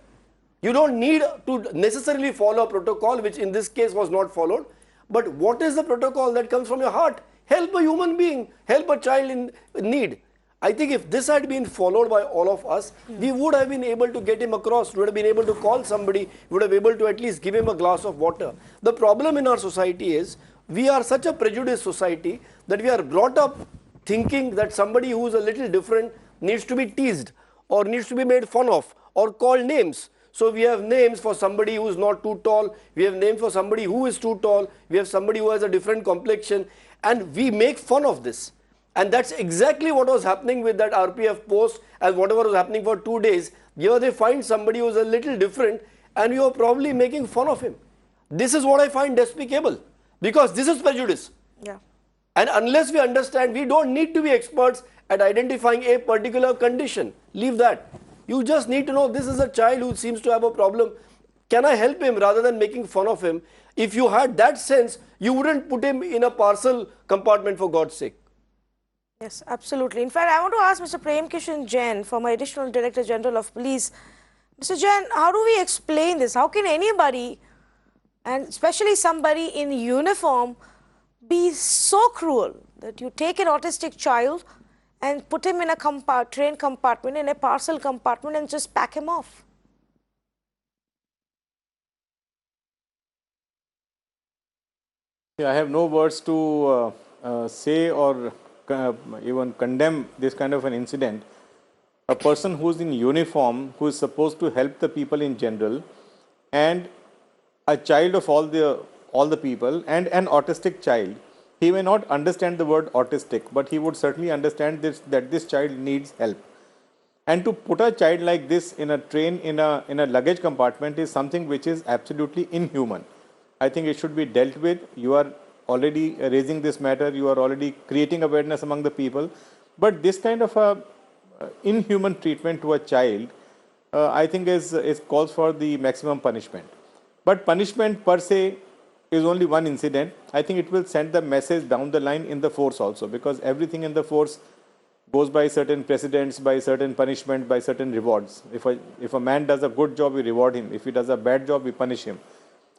S10: You don't need to necessarily follow a protocol, which in this case was not followed. But what is the protocol that comes from your heart? Help a human being, help a child in need. I think if this had been followed by all of us, we would have been able to get him across, we would have been able to call somebody, we would have been able to at least give him a glass of water. The problem in our society is, we are such a prejudiced society that we are brought up thinking that somebody who is a little different needs to be teased or needs to be made fun of or called names. So we have names for somebody who is not too tall, we have names for somebody who is too tall, we have somebody who has a different complexion, and we make fun of this. And that's exactly what was happening with that RPF post and whatever was happening for 2 days. Here they find somebody who is a little different and you are probably making fun of him. This is what I find despicable, because this is prejudice.
S1: Yeah.
S10: And unless we understand, we don't need to be experts at identifying a particular condition. Leave that. You just need to know this is a child who seems to have a problem. Can I help him rather than making fun of him? If you had that sense, you wouldn't put him in a parcel compartment, for God's sake.
S1: Yes, absolutely. In fact, I want to ask Mr. Prem Kishan Jain, former Additional Director General of Police. Mr. Jain, how do we explain this? How can anybody, and especially somebody in uniform, be so cruel that you take an autistic child and put him in a train compartment, in a parcel compartment, and just pack him off?
S11: I have no words to say or even condemn this kind of an incident. A person who is in uniform, who is supposed to help the people in general, and a child of all the people, and an autistic child, he may not understand the word autistic, but he would certainly understand that this child needs help. And to put a child like this in a train, in a luggage compartment, is something which is absolutely inhuman. I think it should be dealt with. You are already raising this matter. You are already creating awareness among the people. But this kind of a inhuman treatment to a child, I think is calls for the maximum punishment. But punishment per se is only one incident. I think it will send the message down the line in the force also, because everything in the force goes by certain precedents, by certain punishment, by certain rewards. If a man does a good job, we reward him. If he does a bad job, we punish him.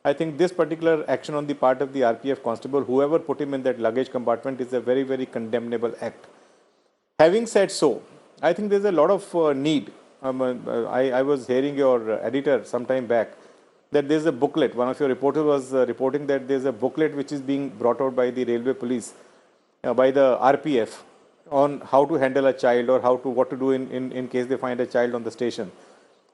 S11: I think this particular action on the part of the RPF constable, whoever put him in that luggage compartment, is a very, very condemnable act. Having said so, I think there's a lot of need. I was hearing your editor some time back that there's a booklet. One of your reporters was reporting that there's a booklet which is being brought out by the railway police, by the RPF, on how to handle a child or what to do in case they find a child on the station.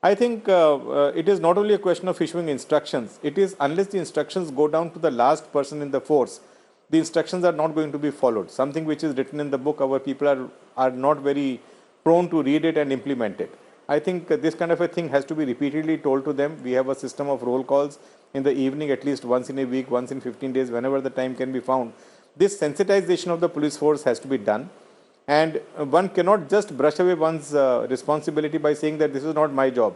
S11: I think it is not only a question of issuing instructions. It is, unless the instructions go down to the last person in the force, the instructions are not going to be followed. Something which is written in the book, our people are not very prone to read it and implement it. I think this kind of a thing has to be repeatedly told to them. We have a system of roll calls in the evening, at least once in a week, once in 15 days, whenever the time can be found. This sensitization of the police force has to be done. And one cannot just brush away one's responsibility by saying that this is not my job.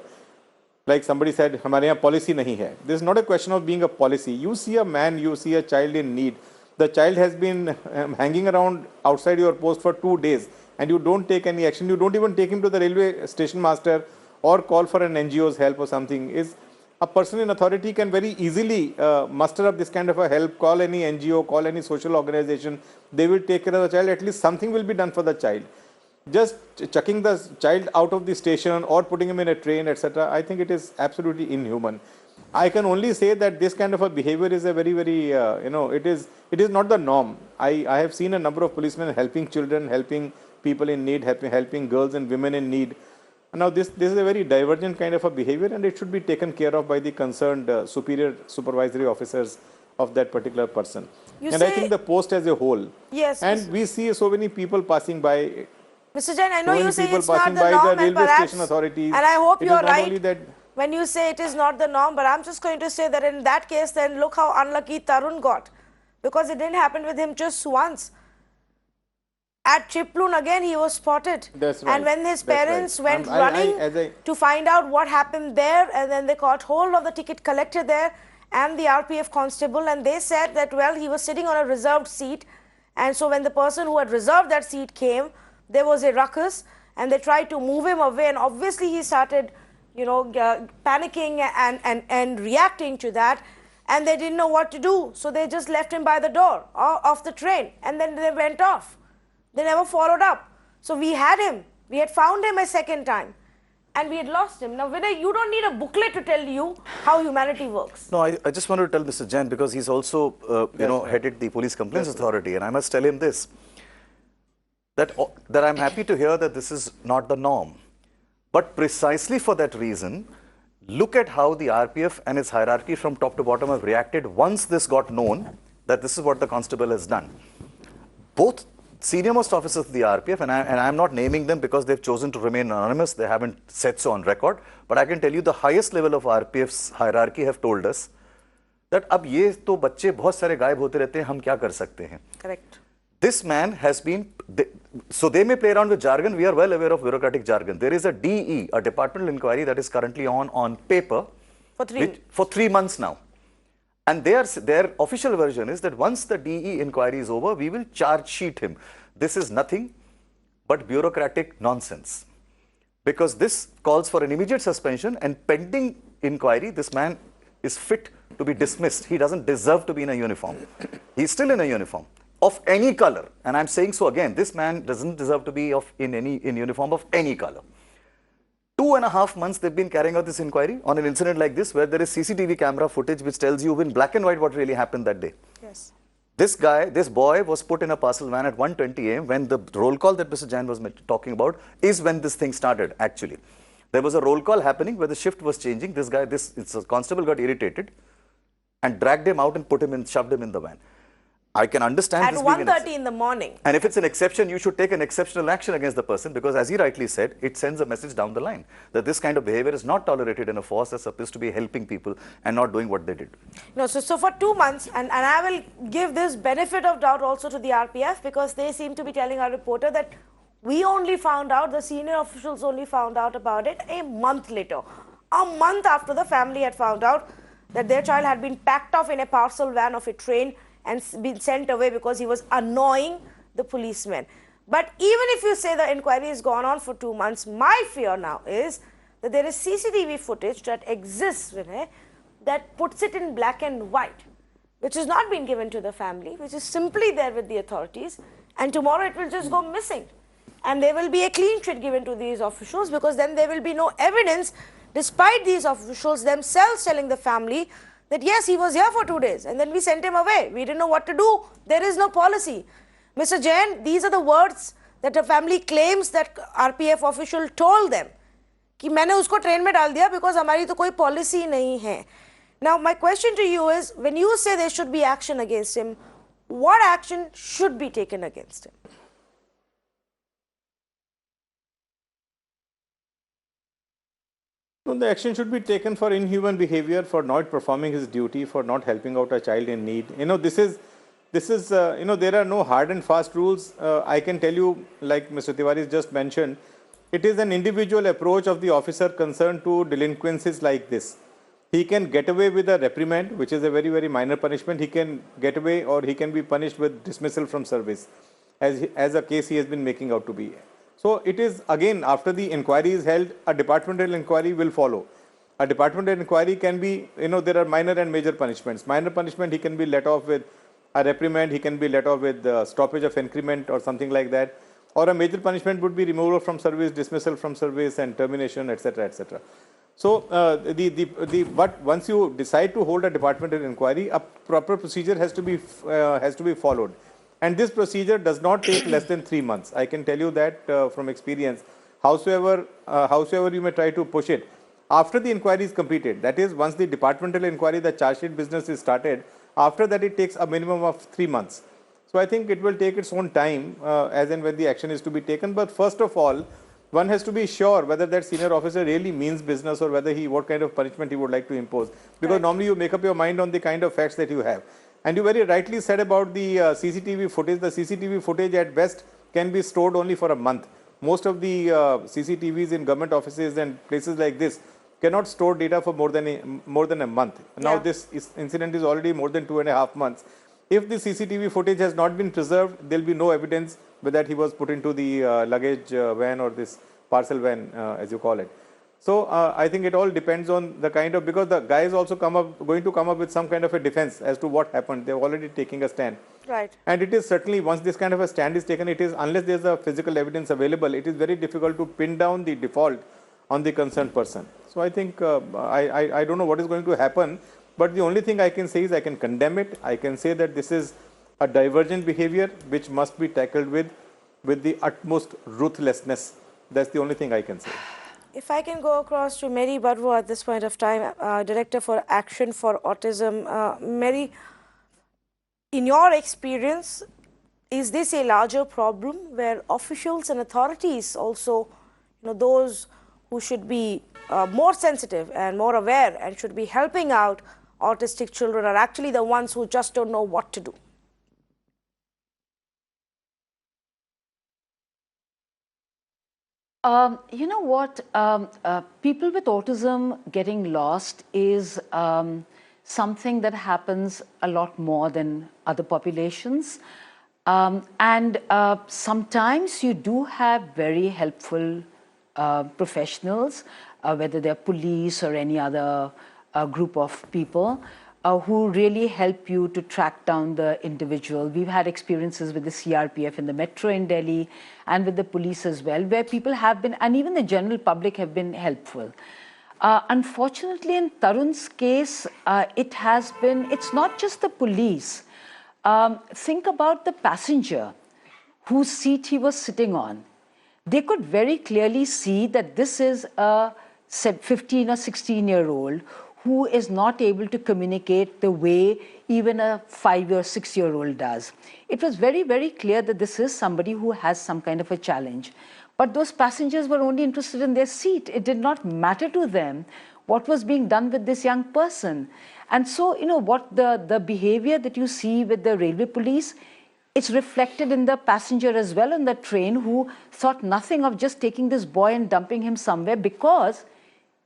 S11: Like somebody said, हमारे यहाँ policy नहीं है. This is not a question of being a policy. You see a man, you see a child in need. The child has been hanging around outside your post for 2 days, and you don't take any action. You don't even take him to the railway station master or call for an NGO's help or something. Is a person in authority can very easily muster up this kind of a help, call any NGO, call any social organization. They will take care of the child. At least something will be done for the child. Just chucking the child out of the station or putting him in a train, etc., I think it is absolutely inhuman. I can only say that this kind of a behavior is a very, very, it is not the norm. I have seen a number of policemen helping children, helping people in need, helping girls and women in need. Now, this is a very divergent kind of a behavior, and it should be taken care of by the concerned superior supervisory officers of that particular person. I think the post as a whole.
S1: Yes.
S11: And we see so many people passing by.
S1: Mr. Jain, I know you say it's
S11: passing
S1: not the
S11: by
S1: norm,
S11: the
S1: and
S11: railway
S1: perhaps,
S11: station authorities.
S1: and I hope
S11: It
S1: you're
S11: is not
S1: right
S11: only that
S1: when you say it is not the norm, but I'm just going to say that in that case, then look how unlucky Tarun got, because it didn't happen with him just once. At Chiploon again, he was spotted.
S11: That's right.
S1: And when his parents went
S11: I
S1: running to find out what happened there, and then they caught hold of the ticket collector there and the RPF constable, and they said that, well, he was sitting on a reserved seat, and so when the person who had reserved that seat came, there was a ruckus, and they tried to move him away, and obviously he started, panicking and reacting to that, and they didn't know what to do, so they just left him by the door of the train, and then they went off. They never followed up. So we had him. We had found him a second time, and we had lost him. Now, Vinay, you don't need a booklet to tell you how humanity works.
S8: No, I just want to tell Mr. Jain, because he's also, headed the Police Complaints Authority, and I must tell him this, that I'm happy to hear that this is not the norm. But precisely for that reason, look at how the RPF and its hierarchy from top to bottom have reacted once this got known that this is what the constable has done. Both senior-most officers of the RPF, and I'm not naming them because they've chosen to remain anonymous, they haven't said so on record, but I can tell you the highest level of RPF's hierarchy have told us that अब ये तो बच्चे बहुत सारे गायब होते रहते हैं, हम क्या कर सकते हैं?
S1: Correct.
S8: This man has been, so they may play around with jargon, we are well aware of bureaucratic jargon. There is a DE, a departmental inquiry that is currently on paper for 3 months now. And their official version is that once the DE inquiry is over, we will charge sheet him. This is nothing but bureaucratic nonsense. because this calls for an immediate suspension, and pending inquiry, this man is fit to be dismissed. He doesn't deserve to be in a uniform. He's still in a uniform of any color. And I'm saying so again, this man doesn't deserve to be in uniform of any color. 2.5 months they've been carrying out this inquiry on an incident like this, where there is CCTV camera footage which tells you in black and white what really happened that day.
S1: Yes.
S8: This boy was put in a parcel van at 1:20 a.m. when the roll call that Mr. Jain was talking about is when this thing started actually. There was a roll call happening where the shift was changing. This guy, it's a constable got irritated and dragged him out and shoved him in the van. I can understand
S1: at 1:30 in the morning.
S8: And if it's an exception, you should take an exceptional action against the person, because as he rightly said, it sends a message down the line that this kind of behavior is not tolerated in a force that's supposed to be helping people and not doing what they did.
S1: No, so for 2 months, and I will give this benefit of doubt also to the RPF, because they seem to be telling our reporter that we only found out, the senior officials only found out about it a month later. A month after the family had found out that their child had been packed off in a parcel van of a train and been sent away because he was annoying the policemen. But even if you say the inquiry has gone on for 2 months, my fear now is that there is CCTV footage that exists, Vinay, that puts it in black and white, which has not been given to the family, which is simply there with the authorities, and tomorrow it will just go missing. And there will be a clean sheet given to these officials, because then there will be no evidence, despite these officials themselves telling the family that yes, he was here for 2 days and then we sent him away. We didn't know what to do. There is no policy. Mr. Jain, these are the words that the family claims that RPF official told them. कि मैंने उसको train में डाल दिया because हमारी तो कोई policy नहीं है. Now my question to you is, when you say there should be action against him, what action should be taken against him?
S11: No, the action should be taken for inhuman behavior, for not performing his duty, for not helping out a child in need. You know, this is there are no hard and fast rules. I can tell you, like Mr. Tiwari just mentioned, it is an individual approach of the officer concerned to delinquencies like this. He can get away with a reprimand, which is a very, very minor punishment. He can get away, or he can be punished with dismissal from service, as a case he has been making out to be. So it is, again, after the inquiry is held, a departmental inquiry will follow. A departmental inquiry can be, there are minor and major punishments. Minor punishment, he can be let off with a reprimand, he can be let off with stoppage of increment or something like that. Or a major punishment would be removal from service, dismissal from service, and termination, etc., etc. So but once you decide to hold a departmental inquiry, a proper procedure has to be followed. And this procedure does not take less than 3 months. I can tell you that from experience. Howsoever you may try to push it, after the inquiry is completed, that is, once the departmental inquiry, the charge sheet business is started, after that it takes a minimum of 3 months. So I think it will take its own time as and when the action is to be taken. But first of all, one has to be sure whether that senior officer really means business, or whether what kind of punishment he would like to impose. Because normally you make up your mind on the kind of facts that you have. And you very rightly said about the CCTV footage. The CCTV footage at best can be stored only for a month. Most of the CCTVs in government offices and places like this cannot store data for more than a month. Now this incident is already more than 2.5 months. If the CCTV footage has not been preserved, there will be no evidence that he was put into the luggage van, or this parcel van, as you call it. So I think it all depends on the kind of, because the guy is also going to come up with some kind of a defense as to what happened. They're already taking a stand.
S1: Right. And
S11: it is certainly, once this kind of a stand is taken, it is, unless there's a physical evidence available, it is very difficult to pin down the default on the concerned person. So I think I don't know what is going to happen, but the only thing I can say is I can condemn it. I can say that this is a divergent behavior which must be tackled with the utmost ruthlessness. That's the only thing I can say.
S1: If I can go across to Mary Barwa at this point of time, Director for Action for Autism. Mary, in your experience, is this a larger problem where officials and authorities also, those who should be more sensitive and more aware and should be helping out autistic children, are actually the ones who just don't know what to do?
S9: You know what, people with autism getting lost is something that happens a lot more than other populations. And sometimes you do have very helpful
S12: professionals, whether they're police or any other group of people, who really help you to track down the individual. We've had experiences with the CRPF in the metro in Delhi and with the police as well, where people have been, and even the general public have been helpful. Unfortunately, in Tarun's case, it's not just the police. Think about the passenger whose seat he was sitting on. They could very clearly see that this is a 15 or 16-year-old who is not able to communicate the way even a 5 or 6-year-old does. It was very, very clear that this is somebody who has some kind of a challenge. But those passengers were only interested in their seat. It did not matter to them what was being done with this young person. And so, what the behavior that you see with the railway police, it's reflected in the passenger as well on the train, who thought nothing of just taking this boy and dumping him somewhere because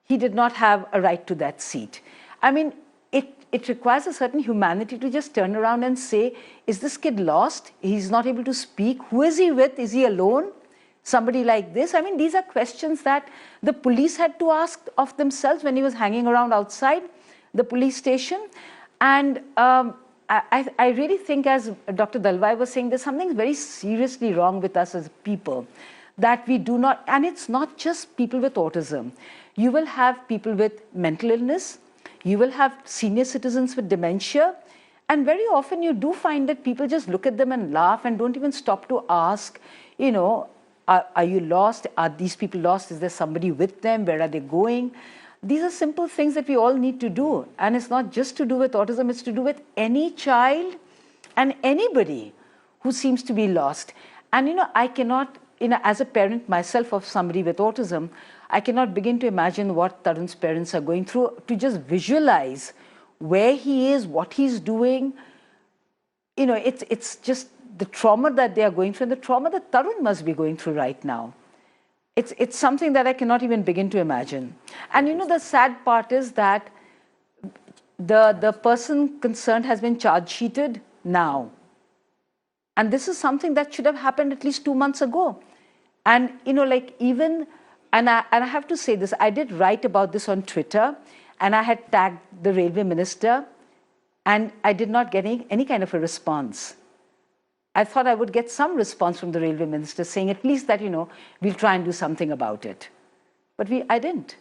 S12: he did not have a right to that seat. I mean, it requires a certain humanity to just turn around and say, is this kid lost? He's not able to speak. Who is he with? Is he alone? Somebody like this? I mean, these are questions that the police had to ask of themselves when he was hanging around outside the police station. And I really think, as Dr. Dalwai was saying, there's something very seriously wrong with us as people, that we do not, and it's not just people with autism. You will have people with mental illness, you will have senior citizens with dementia, and very often you do find that people just look at them and laugh and don't even stop to ask, are you lost? Are these people lost? Is there somebody with them? Where are they going? These are simple things that we all need to do. And it's not just to do with autism, it's to do with any child and anybody who seems to be lost. And I cannot, as a parent myself of somebody with autism, I cannot begin to imagine what Tarun's parents are going through, to just visualize where he is, what he's doing. It's just the trauma that they are going through, and the trauma that Tarun must be going through right now. It's something that I cannot even begin to imagine. And the sad part is that the person concerned has been charge sheeted now. And this is something that should have happened at least 2 months ago. And and I have to say this, I did write about this on Twitter, and I had tagged the railway minister, and I did not get any kind of a response. I thought I would get some response from the railway minister saying at least that, we'll try and do something about it. But I didn't.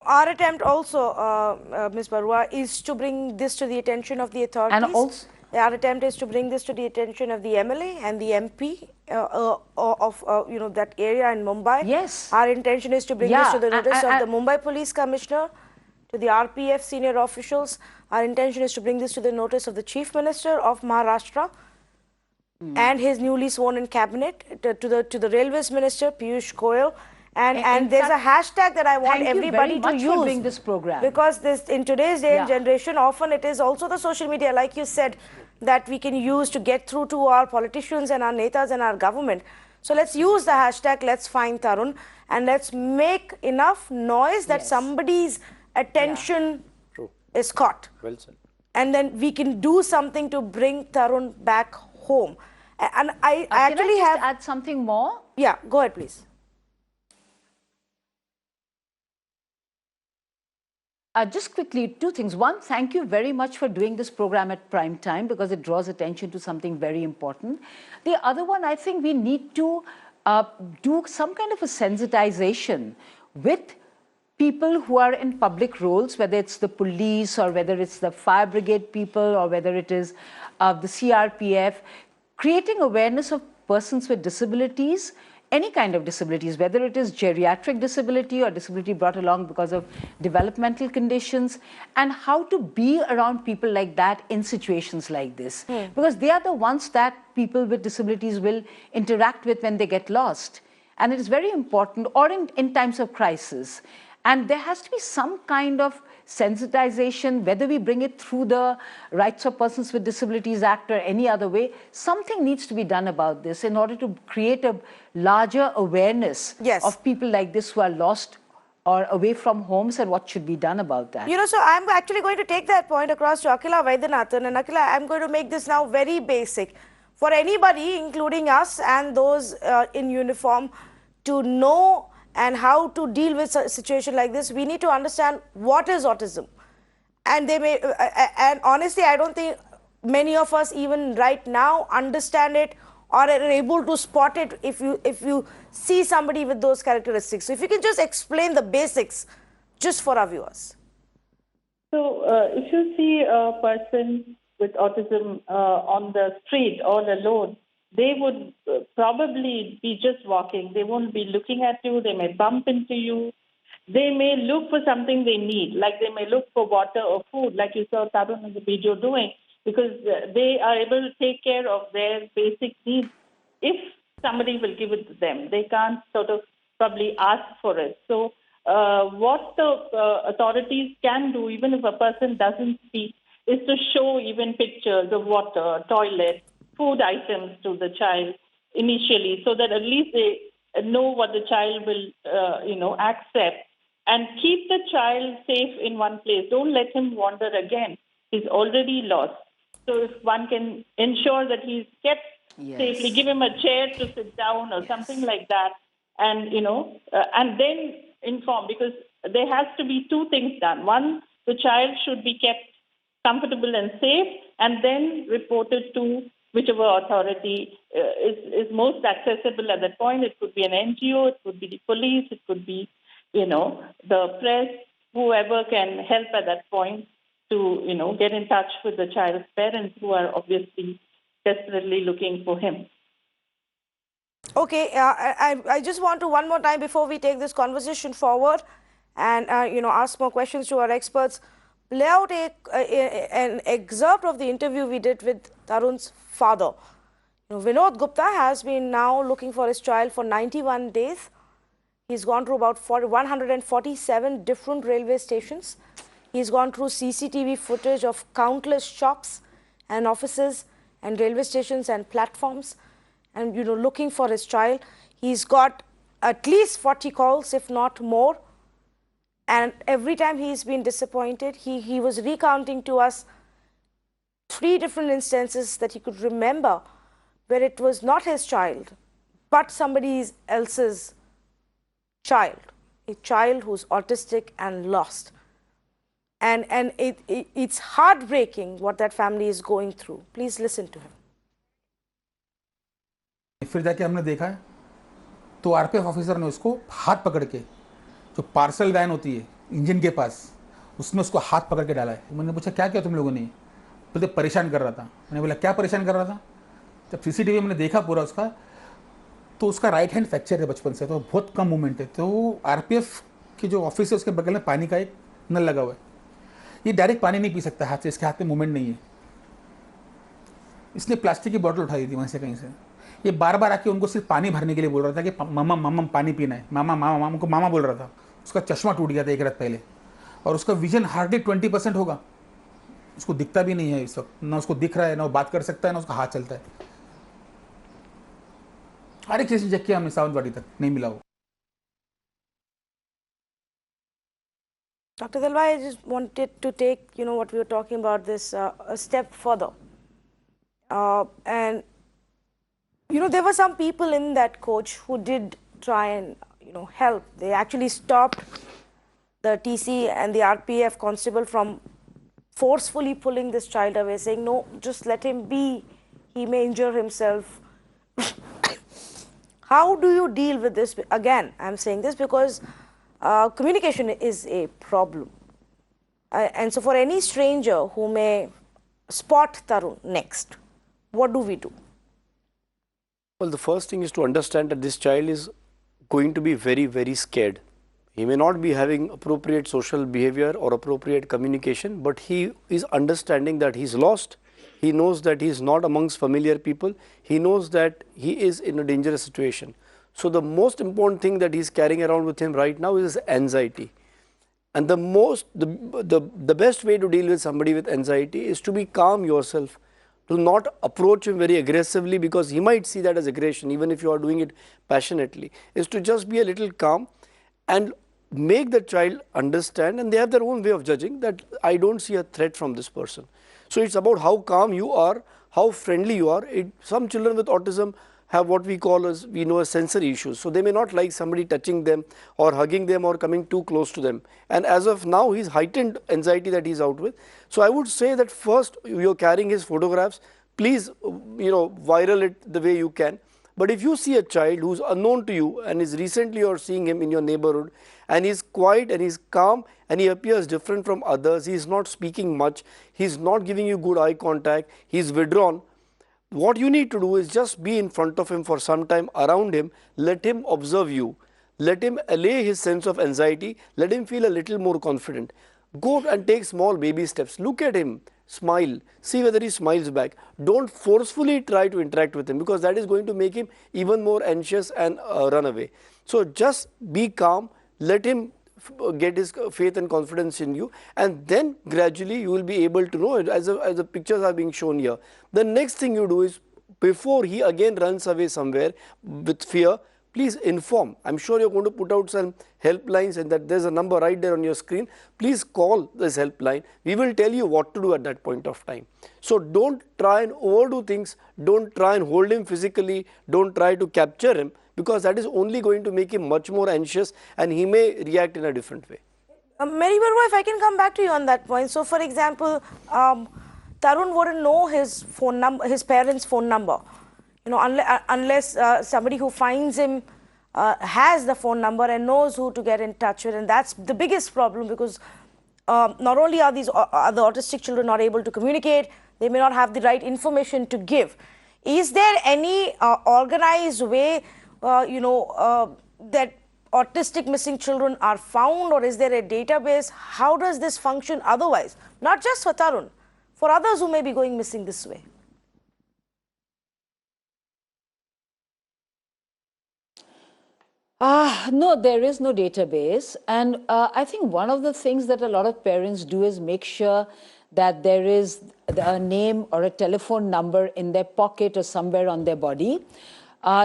S1: Our attempt also, Ms. Barua, is to bring this to the attention of the authorities.
S12: And also,
S1: our attempt is to bring this to the attention of the MLA and the MP of that area in Mumbai.
S12: Yes.
S1: Our intention is to bring this to the notice of the Mumbai Police Commissioner, to the RPF senior officials. Our intention is to bring this to the notice of the Chief Minister of Maharashtra and his newly sworn in cabinet, to the Railways Minister, Piyush Goyal. And there's a hashtag that I want everybody to use.
S12: For doing this program.
S1: Because in today's day and generation, often it is also the social media, like you said, that we can use to get through to our politicians and our netas and our government. So let's use the hashtag, let's find Tarun, and let's make enough noise that somebody's attention is caught.
S10: Well said.
S1: And then we can do something to bring Tarun back home. And I actually
S12: can I just add something more?
S1: Yeah, go ahead, please.
S12: Just quickly, two things. One, thank you very much for doing this program at prime time, because it draws attention to something very important. The other one, I think we need to do some kind of a sensitization with people who are in public roles, whether it's the police or whether it's the fire brigade people or whether it is the CRPF, creating awareness of persons with disabilities, any kind of disabilities, whether it is geriatric disability or disability brought along because of developmental conditions, and how to be around people like that in situations like this. Because they are the ones that people with disabilities will interact with when they get lost. And it is very important, or in times of crisis. And there has to be some kind of sensitization, whether we bring it through the Rights of Persons with Disabilities Act or any other way. Something needs to be done about this in order to create a larger awareness of people like this who are lost or away from homes, and what should be done about that.
S1: So I'm actually going to take that point across to Akila Vaidyanathan. And Akila, I'm going to make this now very basic. For anybody, including us and those in uniform, to know and how to deal with a situation like this, we need to understand what is autism. And they may, and honestly, I don't think many of us even right now understand it or are able to spot it if you see somebody with those characteristics. So if you can just explain the basics just for our viewers.
S13: So if you see a person with autism on the street all alone, they would probably be just walking. They won't be looking at you. They may bump into you. They may look for something they need, like they may look for water or food, like you saw Tarun in the video doing, because they are able to take care of their basic needs if somebody will give it to them. They can't sort of probably ask for it. So what the authorities can do, even if a person doesn't speak, is to show even pictures of water, toilet, food items to the child initially, so that at least they know what the child will, accept, and keep the child safe in one place. Don't let him wander again. He's already lost. So if one can ensure that he's kept safely, give him a chair to sit down or something like that, and and then inform, because there has to be two things done. One, the child should be kept comfortable and safe, and then reported to whichever authority is most accessible at that point. It could be an NGO, it could be the police, it could be, the press, whoever can help at that point to, get in touch with the child's parents, who are obviously desperately looking for him.
S1: Okay, I just want to one more time before we take this conversation forward and ask more questions to our experts, play out an excerpt of the interview we did with Tarun's father. Vinod Gupta has been now looking for his child for 91 days. He's gone through about 147 different railway stations. He's gone through CCTV footage of countless shops and offices and railway stations and platforms, and looking for his child. He's got at least 40 calls, if not more. And every time he's been disappointed, he was recounting to us 3 different instances that he could remember where it was not his child, but somebody else's child, a child who's autistic and lost. And it's heartbreaking what that family is going through. Please listen to him.
S6: फिर जाके हमने देखा है तो RPF officer ने उसको हाथ पकड़ के, जो पार्सल वैन होती है इंजन के पास, उसमें उसको हाथ पकड़ के डाला है। मैंने पूछा क्या किया तुम लोगों ने? बोलते परेशान कर रहा था। मैंने बोला क्या परेशान कर रहा था? जब सीसीटीवी मैंने देखा पूरा उसका, तो उसका राइट हैंड फ्रैक्चर है बचपन से, तो बहुत कम मूवमेंट है। तो आरपीएफ की जो ऑफिस है उसके बगल में पानी का एक नल लगा हुआ है। ये डायरेक्ट पानी नहीं पी सकता हाथ से, इसके हाथ में मूवमेंट नहीं है। इसने प्लास्टिक की बोतल उठाई थी वहाँ से कहीं से। ये बार बार आके उनको सिर्फ पानी भरने के लिए बोल रहा था कि मामा मामा पानी पीना है, मामा मामा मामा, उनको मामा बोल रहा था। उसका चश्मा टूट गया था एक रात पहले, और उसका विजन हार्डली 20% होगा। उसको दिखता भी नहीं है इस वक्त, ना उसको दिख रहा है, ना वो बात कर सकता है, ना उसका हाथ चलता है। हर एक चीज चेक किया हमने, सावंतवाड़ी तक नहीं मिला वो।
S1: Dr. Dalwai, I just wanted to take, what we were talking about this a step further. And, there were some people in that coach who did try and, help. They actually stopped the TC and the RPF constable from forcefully pulling this child away, saying, no, just let him be. He may injure himself. How do you deal with this? Again, I'm saying this because communication is a problem. And so for any stranger who may spot Tarun next, what do we do?
S10: Well, the first thing is to understand that this child is going to be very, very scared. He may not be having appropriate social behavior or appropriate communication, but he is understanding that he's lost. He knows that he's not amongst familiar people. He knows that he is in a dangerous situation. So the most important thing that he's carrying around with him right now is anxiety. And the best way to deal with somebody with anxiety is to be calm yourself, to not approach him very aggressively, because he might see that as aggression, even if you are doing it passionately, is to just be a little calm and make the child understand, and they have their own way of judging, that I don't see a threat from this person. So it's about how calm you are, how friendly you are. Some children with autism have what we call as, we know, as sensory issues. So they may not like somebody touching them or hugging them or coming too close to them. And as of now, he's heightened anxiety that he's out with. So I would say that first, you're carrying his photographs, please, viral it the way you can. But if you see a child who's unknown to you and is recently you're seeing him in your neighborhood, and he's quiet and he's calm and he appears different from others, he's not speaking much, he's not giving you good eye contact, he's withdrawn, what you need to do is just be in front of him for some time, around him, let him observe you, let him allay his sense of anxiety, let him feel a little more confident. Go and take small baby steps, look at him, smile, see whether he smiles back. Don't forcefully try to interact with him, because that is going to make him even more anxious and run away. So just be calm, let him get his faith and confidence in you, and then gradually you will be able to know, as the pictures are being shown here. The next thing you do is, before he again runs away somewhere with fear, please inform. I'm sure you're going to put out some helplines, and that there's a number right there on your screen. Please call this helpline. We will tell you what to do at that point of time. So don't try and overdo things. Don't try and hold him physically. Don't try to capture him, because that is only going to make him much more anxious and he may react in a different way.
S1: Mary Barua, if I can come back to you on that point. So, for example, Tarun wouldn't know his phone number, his parents' phone number, unless somebody who finds him has the phone number and knows who to get in touch with. And that's the biggest problem, because not only are the autistic children not able to communicate, they may not have the right information to give. Is there any organized way that autistic missing children are found, or is there a database? How does this function otherwise? Not just for Tarun, for others who may be going missing this way.
S12: No, there is no database. And I think one of the things that a lot of parents do is make sure that there is a name or a telephone number in their pocket or somewhere on their body.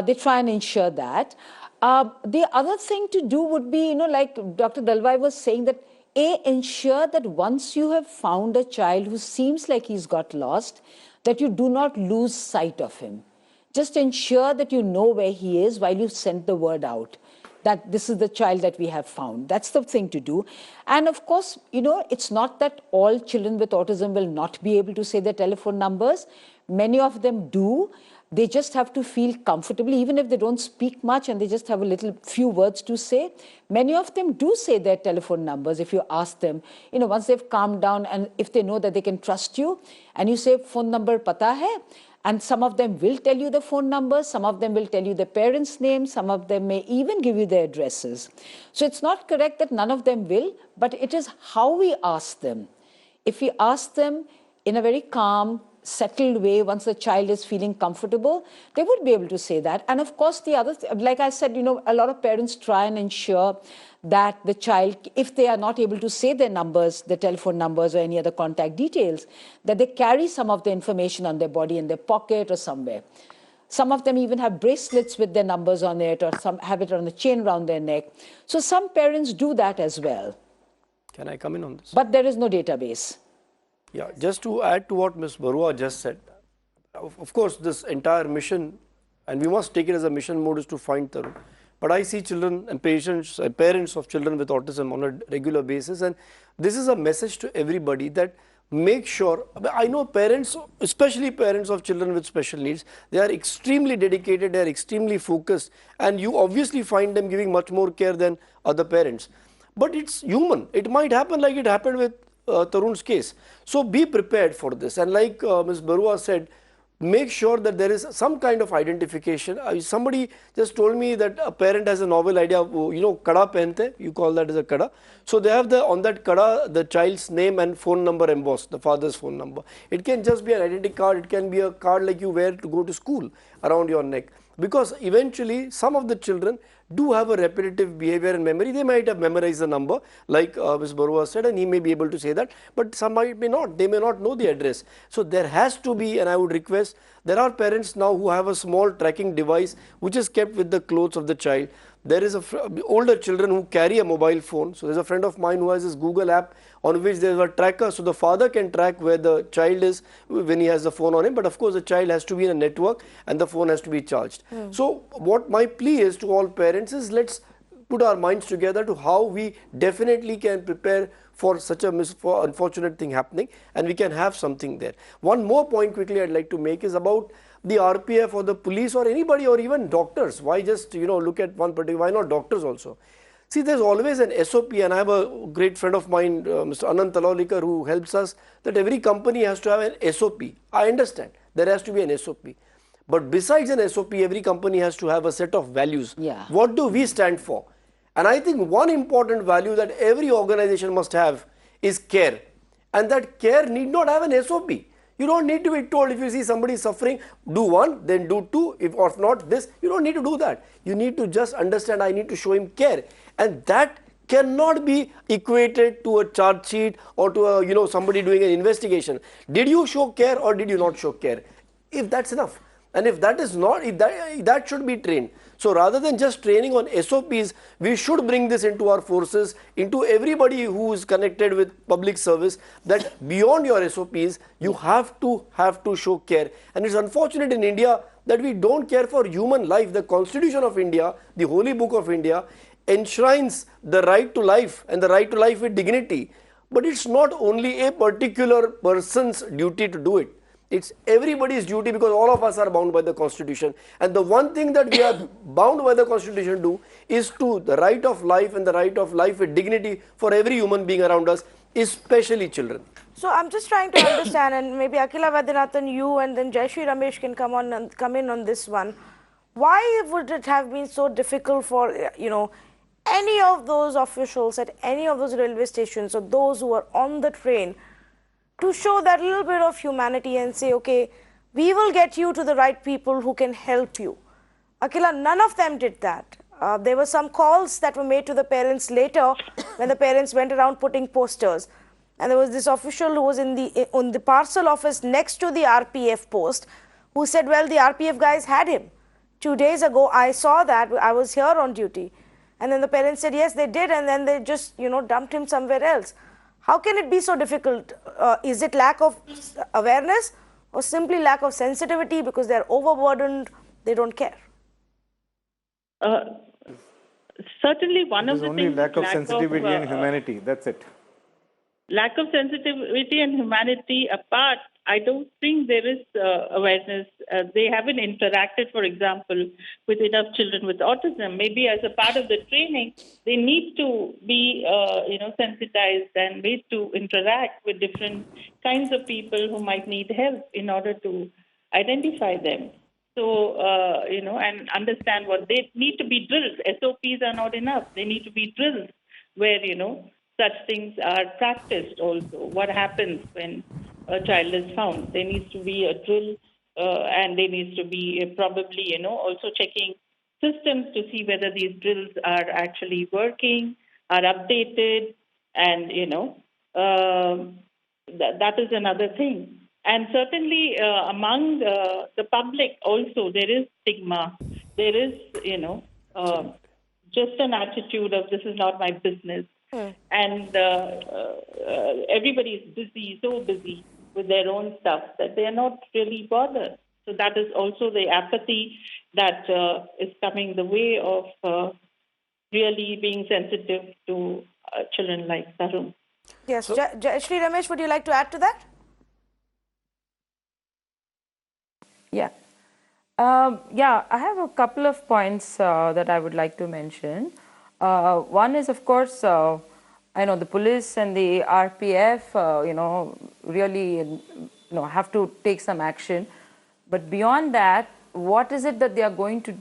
S12: They try and ensure that. The other thing to do would be, like Dr. Dalwai was saying, that ensure that once you have found a child who seems like he's got lost, that you do not lose sight of him. Just ensure that you know where he is while you send the word out, that this is the child that we have found. That's the thing to do. And of course, it's not that all children with autism will not be able to say their telephone numbers. Many of them do. They just have to feel comfortable, even if they don't speak much and they just have a few words to say. Many of them do say their telephone numbers if you ask them, once they've calmed down and if they know that they can trust you, and you say, phone number pata hai? And some of them will tell you the phone numbers, some of them will tell you the parents' names, some of them may even give you their addresses. So it's not correct that none of them will, but it is how we ask them. If we ask them in a very calm, settled way, once the child is feeling comfortable, they would be able to say that. And of course, the other, like I said, a lot of parents try and ensure that the child, if they are not able to say their numbers, the telephone numbers or any other contact details, that they carry some of the information on their body in their pocket or somewhere. Some of them even have bracelets with their numbers on it, or some have it on a chain around their neck. So some parents do that as well.
S10: Can I come in on this?
S12: But there is no database.
S10: Yeah, just to add to what Ms. Barua just said, of course, this entire mission, and we must take it as a mission mode, is to find Tarun. But I see children and parents of children with autism on a regular basis, and this is a message to everybody that make sure, I know parents, especially parents of children with special needs, they are extremely dedicated, they are extremely focused, and you obviously find them giving much more care than other parents. But it's human. It might happen like it happened with Tarun's case. So be prepared for this, and like Ms. Barua said, make sure that there is some kind of identification. Somebody just told me that a parent has a novel idea, kada pehante, you call that as a kada. So they have on that kada the child's name and phone number embossed, the father's phone number. It can just be an identity card, it can be a card like you wear to go to school around your neck. Because eventually some of the children do have a repetitive behavior and memory. They might have memorized the number, like Ms. Barua said, and he may be able to say that, but some may not. They may not know the address. So there has to be, and I would request, there are parents now who have a small tracking device which is kept with the clothes of the child. There is older children who carry a mobile phone. So there's a friend of mine who has this Google app on which there's a tracker. So the father can track where the child is when he has the phone on him. But of course, the child has to be in a network and the phone has to be charged. So what my plea is to all parents is, let's put our minds together to how we definitely can prepare for such a unfortunate thing happening, and we can have something there. One more point quickly I'd like to make is about the RPF or the police or anybody or even doctors. Why just, look at one particular, why not doctors also? See, there's always an SOP, and I have a great friend of mine, Mr. Anand Talolikar, who helps us, that every company has to have an SOP. I understand, there has to be an SOP. But besides an SOP, every company has to have a set of values.
S12: Yeah.
S10: What do we stand for? And I think one important value that every organization must have is care. And that care need not have an SOP. You don't need to be told, if you see somebody suffering, do one, then do two, if or not this. You don't need to do that. You need to just understand, I need to show him care. And that cannot be equated to a charge sheet or to a, somebody doing an investigation. Did you show care or did you not show care? If that's enough. And if that is not, if that should be trained. So rather than just training on SOPs, we should bring this into our forces, into everybody who is connected with public service, that beyond your SOPs, you have to show care. And it's unfortunate in India that we don't care for human life. The Constitution of India, the Holy Book of India, enshrines the right to life and the right to life with dignity. But it's not only a particular person's duty to do it. It's everybody's duty, because all of us are bound by the Constitution. And the one thing that we are bound by the Constitution to is to the right of life and the right of life with dignity for every human being around us, especially children.
S1: So I'm just trying to understand, and maybe Akila Vaidyanathan, you and then Jayashree Ramesh can come in on this one. Why would it have been so difficult for, any of those officials at any of those railway stations or those who are on the train to show that little bit of humanity and say, okay, we will get you to the right people who can help you? Akila, none of them did that. There were some calls that were made to the parents later when the parents went around putting posters. And there was this official who was in the parcel office next to the RPF post who said, well, the RPF guys had him. 2 days ago, I saw that. I was here on duty. And then the parents said, yes, they did. And then they just, dumped him somewhere else. How can it be so difficult? Is it lack of awareness or simply lack of sensitivity because they're overburdened, they don't care?
S13: Certainly one of the
S11: only
S13: things...
S11: lack of sensitivity and humanity, that's it.
S13: Lack of sensitivity and humanity apart, I don't think there is awareness. They haven't interacted, for example, with enough children with autism. Maybe as a part of the training, they need to be, sensitized and made to interact with different kinds of people who might need help in order to identify them. So, and understand what they need to be drilled. SOPs are not enough. They need to be drilled where, such things are practiced also. What happens when a child is found? There needs to be a drill and there needs to be probably, also checking systems to see whether these drills are actually working, are updated, and, that is another thing. And certainly among the public also, there is stigma. There is, just an attitude of this is not my business. And everybody is busy, so busy with their own stuff that they are not really bothered. So that is also the apathy that is coming the way of really being sensitive to children like Tarun.
S1: Yes, Jayashree Ramesh, would you like to add to that?
S9: Yeah. I have a couple of points that I would like to mention. One is, of course, I know the police and the RPF, really, have to take some action. But beyond that, what is it that they are going to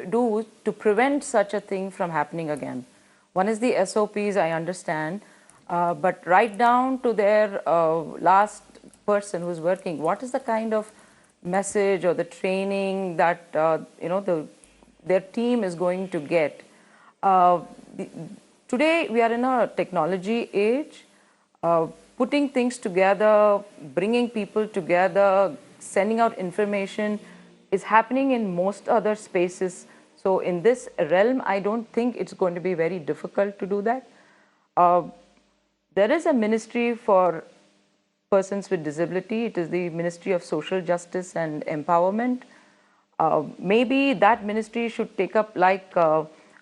S9: do to prevent such a thing from happening again? One is the SOPs, I understand, but right down to their last person who's working, what is the kind of message or the training that their team is going to get? Today we are in a technology age. Putting things together, bringing people together, sending out information is happening in most other spaces. So in this realm, I don't think it's going to be very difficult to do that. There is a ministry for persons with disability. It is the Ministry of Social Justice and Empowerment. Maybe that ministry should take up, like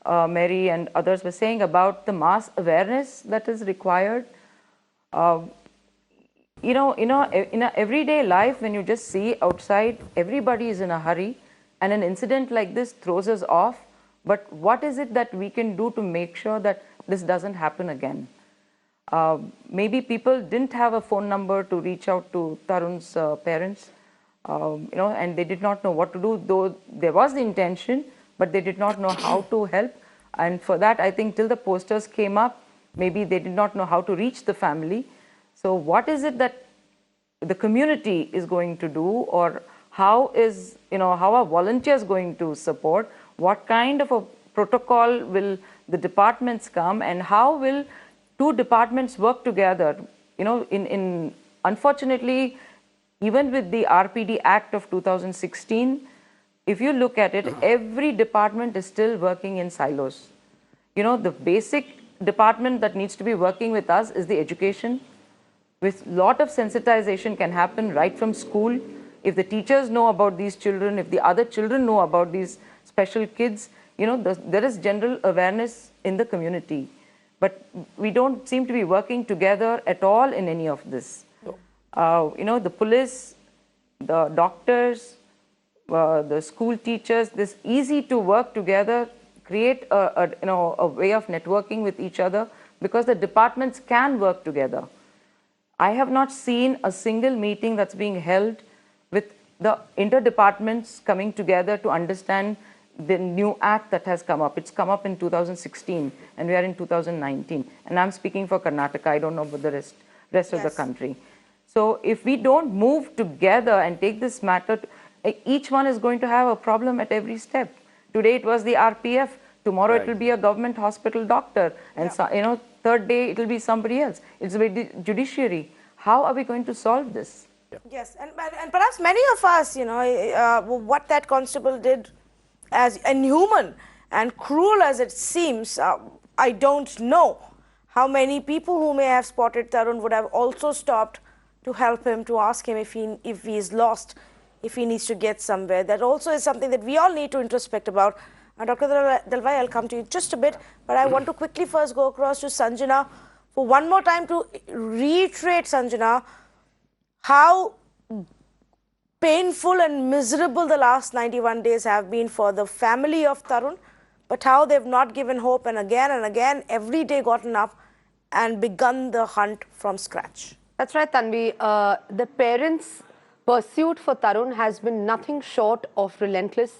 S9: Mary and others were saying, about the mass awareness that is required. In a everyday life, when you just see outside, everybody is in a hurry, and an incident like this throws us off. But what is it that we can do to make sure that this doesn't happen again? Maybe people didn't have a phone number to reach out to Tarun's parents, and they did not know what to do, though there was the intention, but they did not know how to help. And for that, I think till the posters came up, maybe they did not know how to reach the family. So what is it that the community is going to do, or how are volunteers going to support? What kind of a protocol will the departments come, and how will two departments work together? Unfortunately, even with the RPD Act of 2016, if you look at it, every department is still working in silos. The basic department that needs to be working with us is the education. With lot of sensitization can happen right from school. If the teachers know about these children, if the other children know about these special kids, there is general awareness in the community. But we don't seem to be working together at all in any of this. The police, the doctors, the school teachers, this easy to work together, create a way of networking with each other, because the departments can work together. I have not seen a single meeting that's being held with the interdepartments coming together to understand the new act that has come up. It's come up in 2016 and we are in 2019. And I'm speaking for Karnataka. I don't know about the rest of the country. So if we don't move together and take this matter, each one is going to have a problem at every step. Today it was the RPF. Tomorrow it will be a government hospital doctor. And third day it will be somebody else. It's the judiciary. How are we going to solve this?
S1: Yes, and perhaps many of us, what that constable did, as inhuman and cruel as it seems, I don't know how many people who may have spotted Tarun would have also stopped to help him, to ask him if he is lost, if he needs to get somewhere. That also is something that we all need to introspect about. Dr. Dalwai, I'll come to you just a bit, but I want to quickly first go across to Sanjana for one more time to reiterate, Sanjana, how painful and miserable the last 91 days have been for the family of Tarun, but how they've not given hope, and again, every day gotten up and begun the hunt from scratch.
S2: That's right, Tanvi. The parents' pursuit for Tarun has been nothing short of relentless.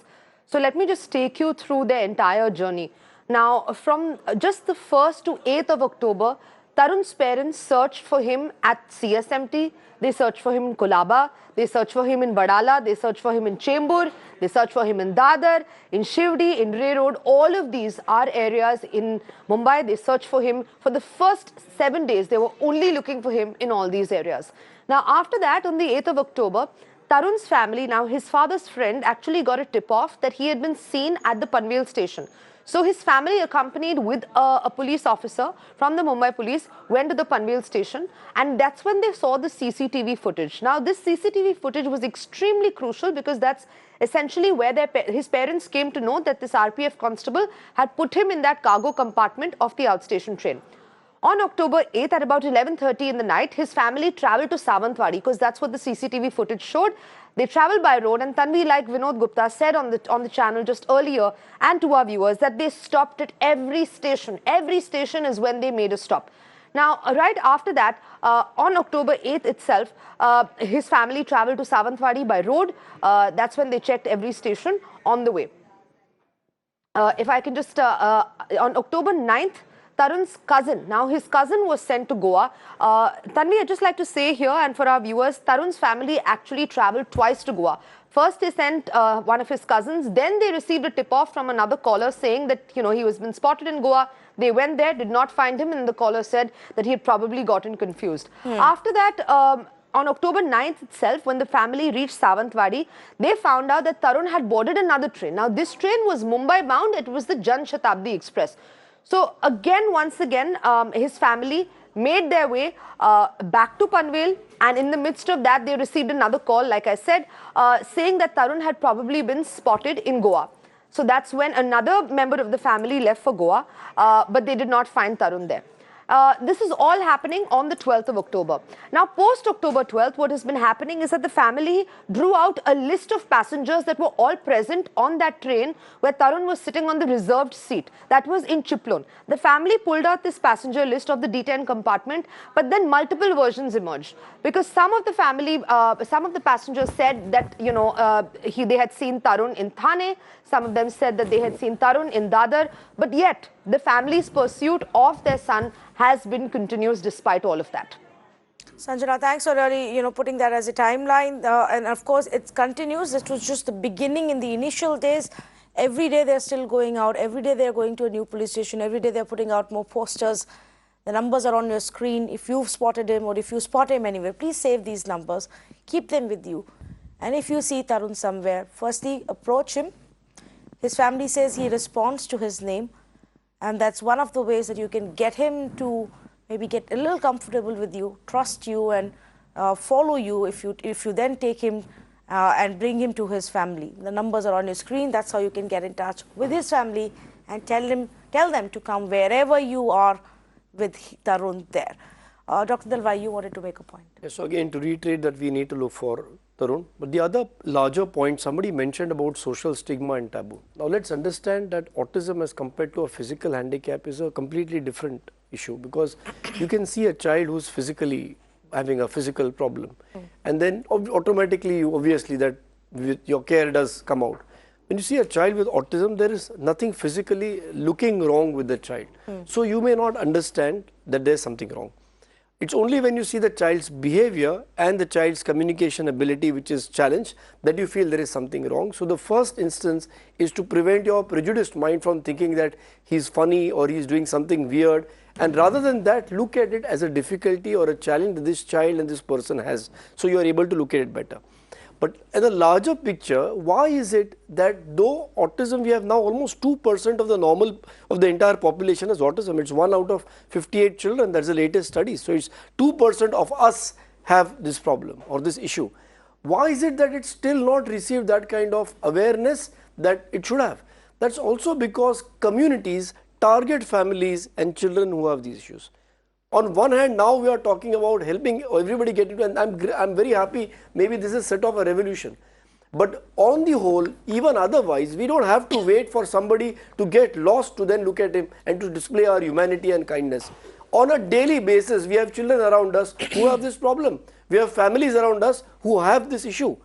S2: So let me just take you through the entire journey. Now, from just the 1st to 8th of October, Tarun's parents searched for him at CSMT, they searched for him in Kolaba, they searched for him in Badala, they searched for him in Chembur, they searched for him in Dadar, in Shivdi, in Ray Road. All of these are areas in Mumbai. They searched for him. For the first 7 days, they were only looking for him in all these areas. Now, after that, on the 8th of October, Tarun's family, now his father's friend, actually got a tip-off that he had been seen at the Panvel station. So his family, accompanied with a police officer from the Mumbai police, went to the Panvel station, and that's when they saw the CCTV footage. Now this CCTV footage was extremely crucial because that's essentially where his parents came to know that this RPF constable had put him in that cargo compartment of the outstation train. On October 8th at about 11:30 in the night, his family travelled to Sawantwadi because that's what the CCTV footage showed. They travelled by road, and Tanvi, like Vinod Gupta said on the channel just earlier, and to our viewers, that they stopped at every station. Every station is when they made a stop. Now, right after that, on October 8th itself, his family travelled to Sawantwadi by road. That's when they checked every station on the way. If I can just, on October 9th, Tarun's cousin, now his cousin was sent to Goa. Tanvi, I'd just like to say here, and for our viewers, Tarun's family actually travelled twice to Goa. First, they sent one of his cousins. Then they received a tip-off from another caller saying that, he was been spotted in Goa. They went there, did not find him, and the caller said that he had probably gotten confused. After that, on October 9th itself, when the family reached Sawantwadi, they found out that Tarun had boarded another train. Now, this train was Mumbai bound. It was the Jan Shatabdi Express. So, once again, his family made their way back to Panvel, and in the midst of that, they received another call, like I said, saying that Tarun had probably been spotted in Goa. So that's when another member of the family left for Goa, but they did not find Tarun there. This is all happening on the 12th of October. Now, post-October 12th, what has been happening is that the family drew out a list of passengers that were all present on that train where Tarun was sitting on the reserved seat. That was in Chiplun. The family pulled out this passenger list of the D10 compartment, but then multiple versions emerged. Because some of the family, some of the passengers said that, you know, they had seen Tarun in Thane. Some of them said that they had seen Tarun in Dadar. But yet, the family's pursuit of their son has been continuous despite all of that.
S1: Sanjana, thanks for really, putting that as a timeline. And of course, it continues. This was just the beginning in the initial days. Every day they're still going out. Every day they're going to a new police station. Every day they're putting out more posters. The numbers are on your screen. If you've spotted him or if you spot him anywhere, please save these numbers. Keep them with you. And if you see Tarun somewhere, firstly, approach him. His family says he responds to his name. And that's one of the ways that you can get him to maybe get a little comfortable with you, trust you, and follow you if you then take him and bring him to his family. The numbers are on your screen. That's how you can get in touch with his family and tell them to come wherever you are with Tarun there. Dr. Dalwai, you wanted to make a point.
S10: Yes, so again, to reiterate that we need to look for Tarun. But the other larger point, somebody mentioned about social stigma and taboo. Now let's understand that autism as compared to a physical handicap is a completely different issue, because you can see a child who's physically having a physical problem, and then automatically, obviously, that your care does come out. When you see a child with autism, there is nothing physically looking wrong with the child. So you may not understand that there's something wrong. It's only when you see the child's behavior and the child's communication ability which is challenged that you feel there is something wrong. So the first instance is to prevent your prejudiced mind from thinking that he's funny or he's doing something weird, and rather than that, look at it as a difficulty or a challenge that this child and this person has, so you are able to look at it better. But in a larger picture, why is it that though autism, we have now almost 2% of the entire population has autism. It's 1 out of 58 children. That's the latest study. So it's 2% of us have this problem or this issue. Why is it that it's still not received that kind of awareness that it should have? That's also because communities target families and children who have these issues. On one hand, now we are talking about helping everybody get into, and I'm very happy, maybe this is set off a revolution. But on the whole, even otherwise, we don't have to wait for somebody to get lost to then look at him and to display our humanity and kindness. On a daily basis, we have children around us who have this problem. We have families around us who have this issue.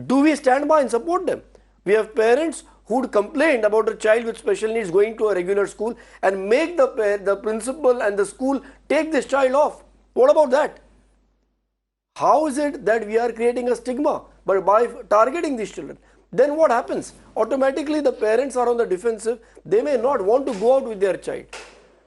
S10: Do we stand by and support them? We have parents who would complain about a child with special needs going to a regular school and make the principal and the school take this child off. What about that? How is it that we are creating a stigma by targeting these children? Then what happens? Automatically the parents are on the defensive. They may not want to go out with their child.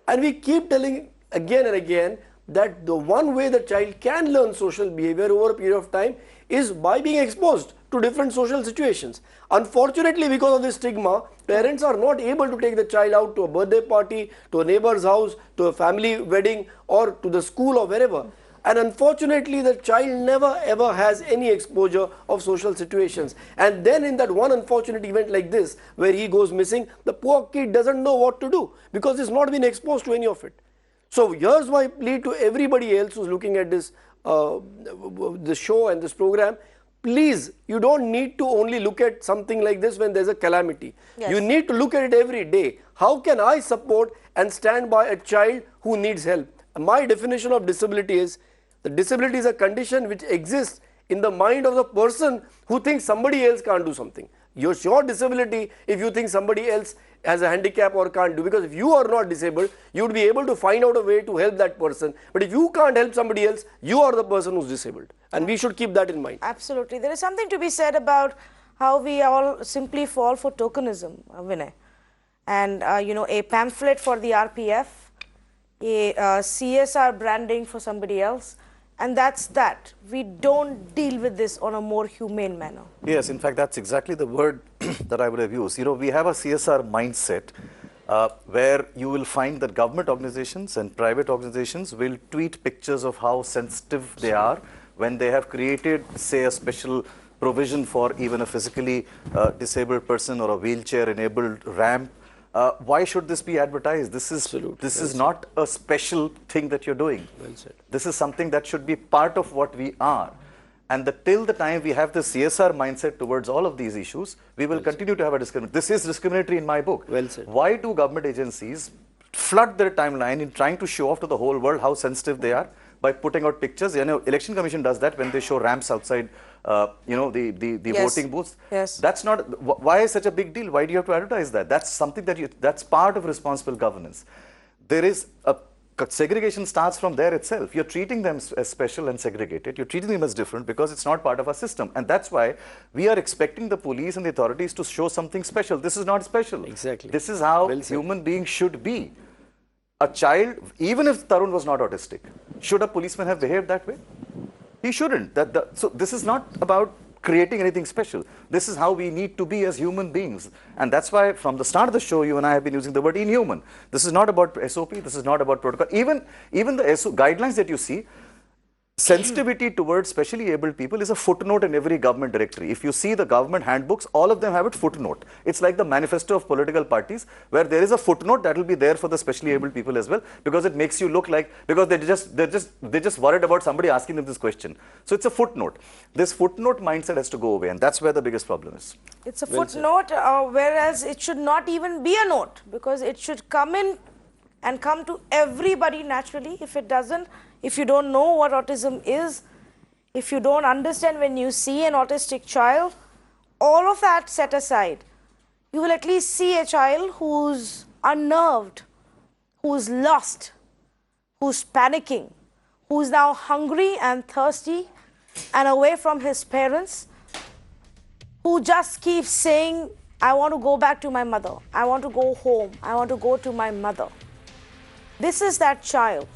S10: And we keep telling again and again that the one way the child can learn social behavior over a period of time is by being exposed to different social situations. Unfortunately, because of this stigma, parents are not able to take the child out to a birthday party, to a neighbor's house, to a family wedding, or to the school or wherever. And unfortunately, the child never ever has any exposure of social situations. And then in that one unfortunate event like this, where he goes missing, the poor kid doesn't know what to do because he's not been exposed to any of it. So here's my plea to everybody else who's looking at this show and this program. Please, you don't need to only look at something like this when there's a calamity. Yes. You need to look at it every day. How can I support and stand by a child who needs help? My definition of disability is, the disability is a condition which exists in the mind of the person who thinks somebody else can't do something. Your disability if you think somebody else has a handicap or can't do, because if you are not disabled, you would be able to find out a way to help that person. But if you can't help somebody else, you are the person who's disabled. And we should keep that in mind.
S1: Absolutely. There is something to be said about how we all simply fall for tokenism, Vinay. And, a pamphlet for the RPF, a CSR branding for somebody else, And that's that. We don't deal with this on a more humane manner.
S8: Yes, in fact, that's exactly the word that I would have used. You know, we have a CSR mindset where you will find that government organizations and private organizations will tweet pictures of how sensitive they are when they have created, say, a special provision for even a physically disabled person or a wheelchair-enabled ramp. Why should this be advertised? This is not a special thing that you're doing.
S10: Well said.
S8: This is something that should be part of what we are. And till the time we have the CSR mindset towards all of these issues, we will continue to have a discrimination. This is discriminatory in my book.
S10: Well said.
S8: Why do government agencies flood their timeline in trying to show off to the whole world how sensitive they are by putting out pictures? You know, Election Commission does that when they show ramps outside, you know, the
S1: Yes.
S8: voting booths.
S1: Yes.
S8: That's not, why is such a big deal? Why do you have to advertise that? That's something that's part of responsible governance. There is segregation starts from there itself. You're treating them as special and segregated. You're treating them as different because it's not part of our system. And that's why we are expecting the police and the authorities to show something special. This is not special.
S10: Exactly.
S8: This is how human beings should be. A child, even if Tarun was not autistic, should a policeman have behaved that way? He shouldn't. So this is not about creating anything special. This is how we need to be as human beings. And that's why from the start of the show, you and I have been using the word inhuman. This is not about SOP. This is not about protocol. Even the guidelines that you see, sensitivity towards specially abled people is a footnote in every government directory. If you see the government handbooks, all of them have a footnote. It's like the manifesto of political parties where there is a footnote that will be there for the specially abled people as well, because it makes you look like, because they're just worried about somebody asking them this question. So it's a footnote. This footnote mindset has to go away, and that's where the biggest problem is.
S1: It's a footnote, whereas it should not even be a note, because it should come in and come to everybody naturally. If it doesn't, if you don't know what autism is, if you don't understand when you see an autistic child, all of that set aside, you will at least see a child who's unnerved, who's lost, who's panicking, who's now hungry and thirsty and away from his parents, who just keeps saying, I want to go back to my mother, I want to go home, I want to go to my mother. This is that child.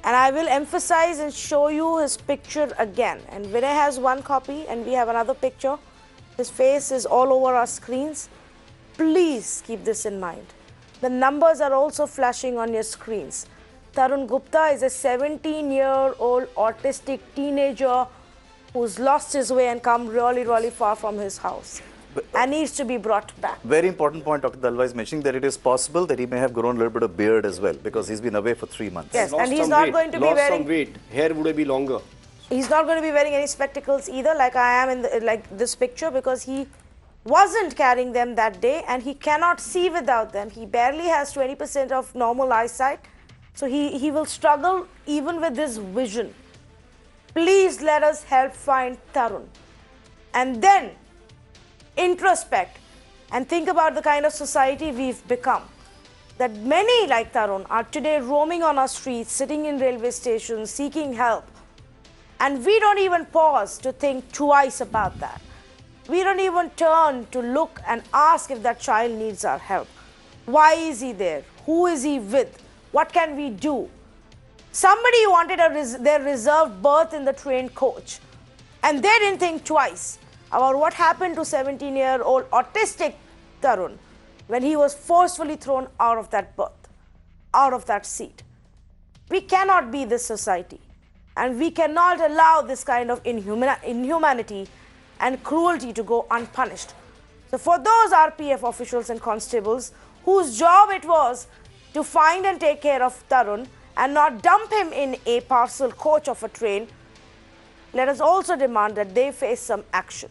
S1: And I will emphasize and show you his picture again. And Vinay has one copy and we have another picture. His face is all over our screens. Please keep this in mind. The numbers are also flashing on your screens. Tarun Gupta is a 17-year-old autistic teenager who's lost his way and come really, really far from his house and needs to be brought back.
S8: Very important point Dr. Dalwa is mentioning, that it is possible that he may have grown a little bit of beard as well, because he's been away for 3 months.
S1: Yes, and he's not going to be wearing...
S10: Lost some weight. Hair would be longer.
S1: He's not going to be wearing any spectacles either, like I am in like this picture, because he wasn't carrying them that day and he cannot see without them. He barely has 20% of normal eyesight. So he will struggle even with his vision. Please let us help find Tarun. And then introspect and think about the kind of society we've become. That many like Tarun are today roaming on our streets, sitting in railway stations, seeking help. And we don't even pause to think twice about that. We don't even turn to look and ask if that child needs our help. Why is he there? Who is he with? What can we do? Somebody wanted their reserved berth in the train coach, and they didn't think twice about what happened to 17-year-old autistic Tarun when he was forcefully thrown out of that berth, out of that seat. We cannot be this society, and we cannot allow this kind of inhumanity and cruelty to go unpunished. So for those RPF officials and constables whose job it was to find and take care of Tarun and not dump him in a parcel coach of a train, let us also demand that they face some action.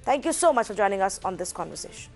S1: Thank you so much for joining us on this conversation.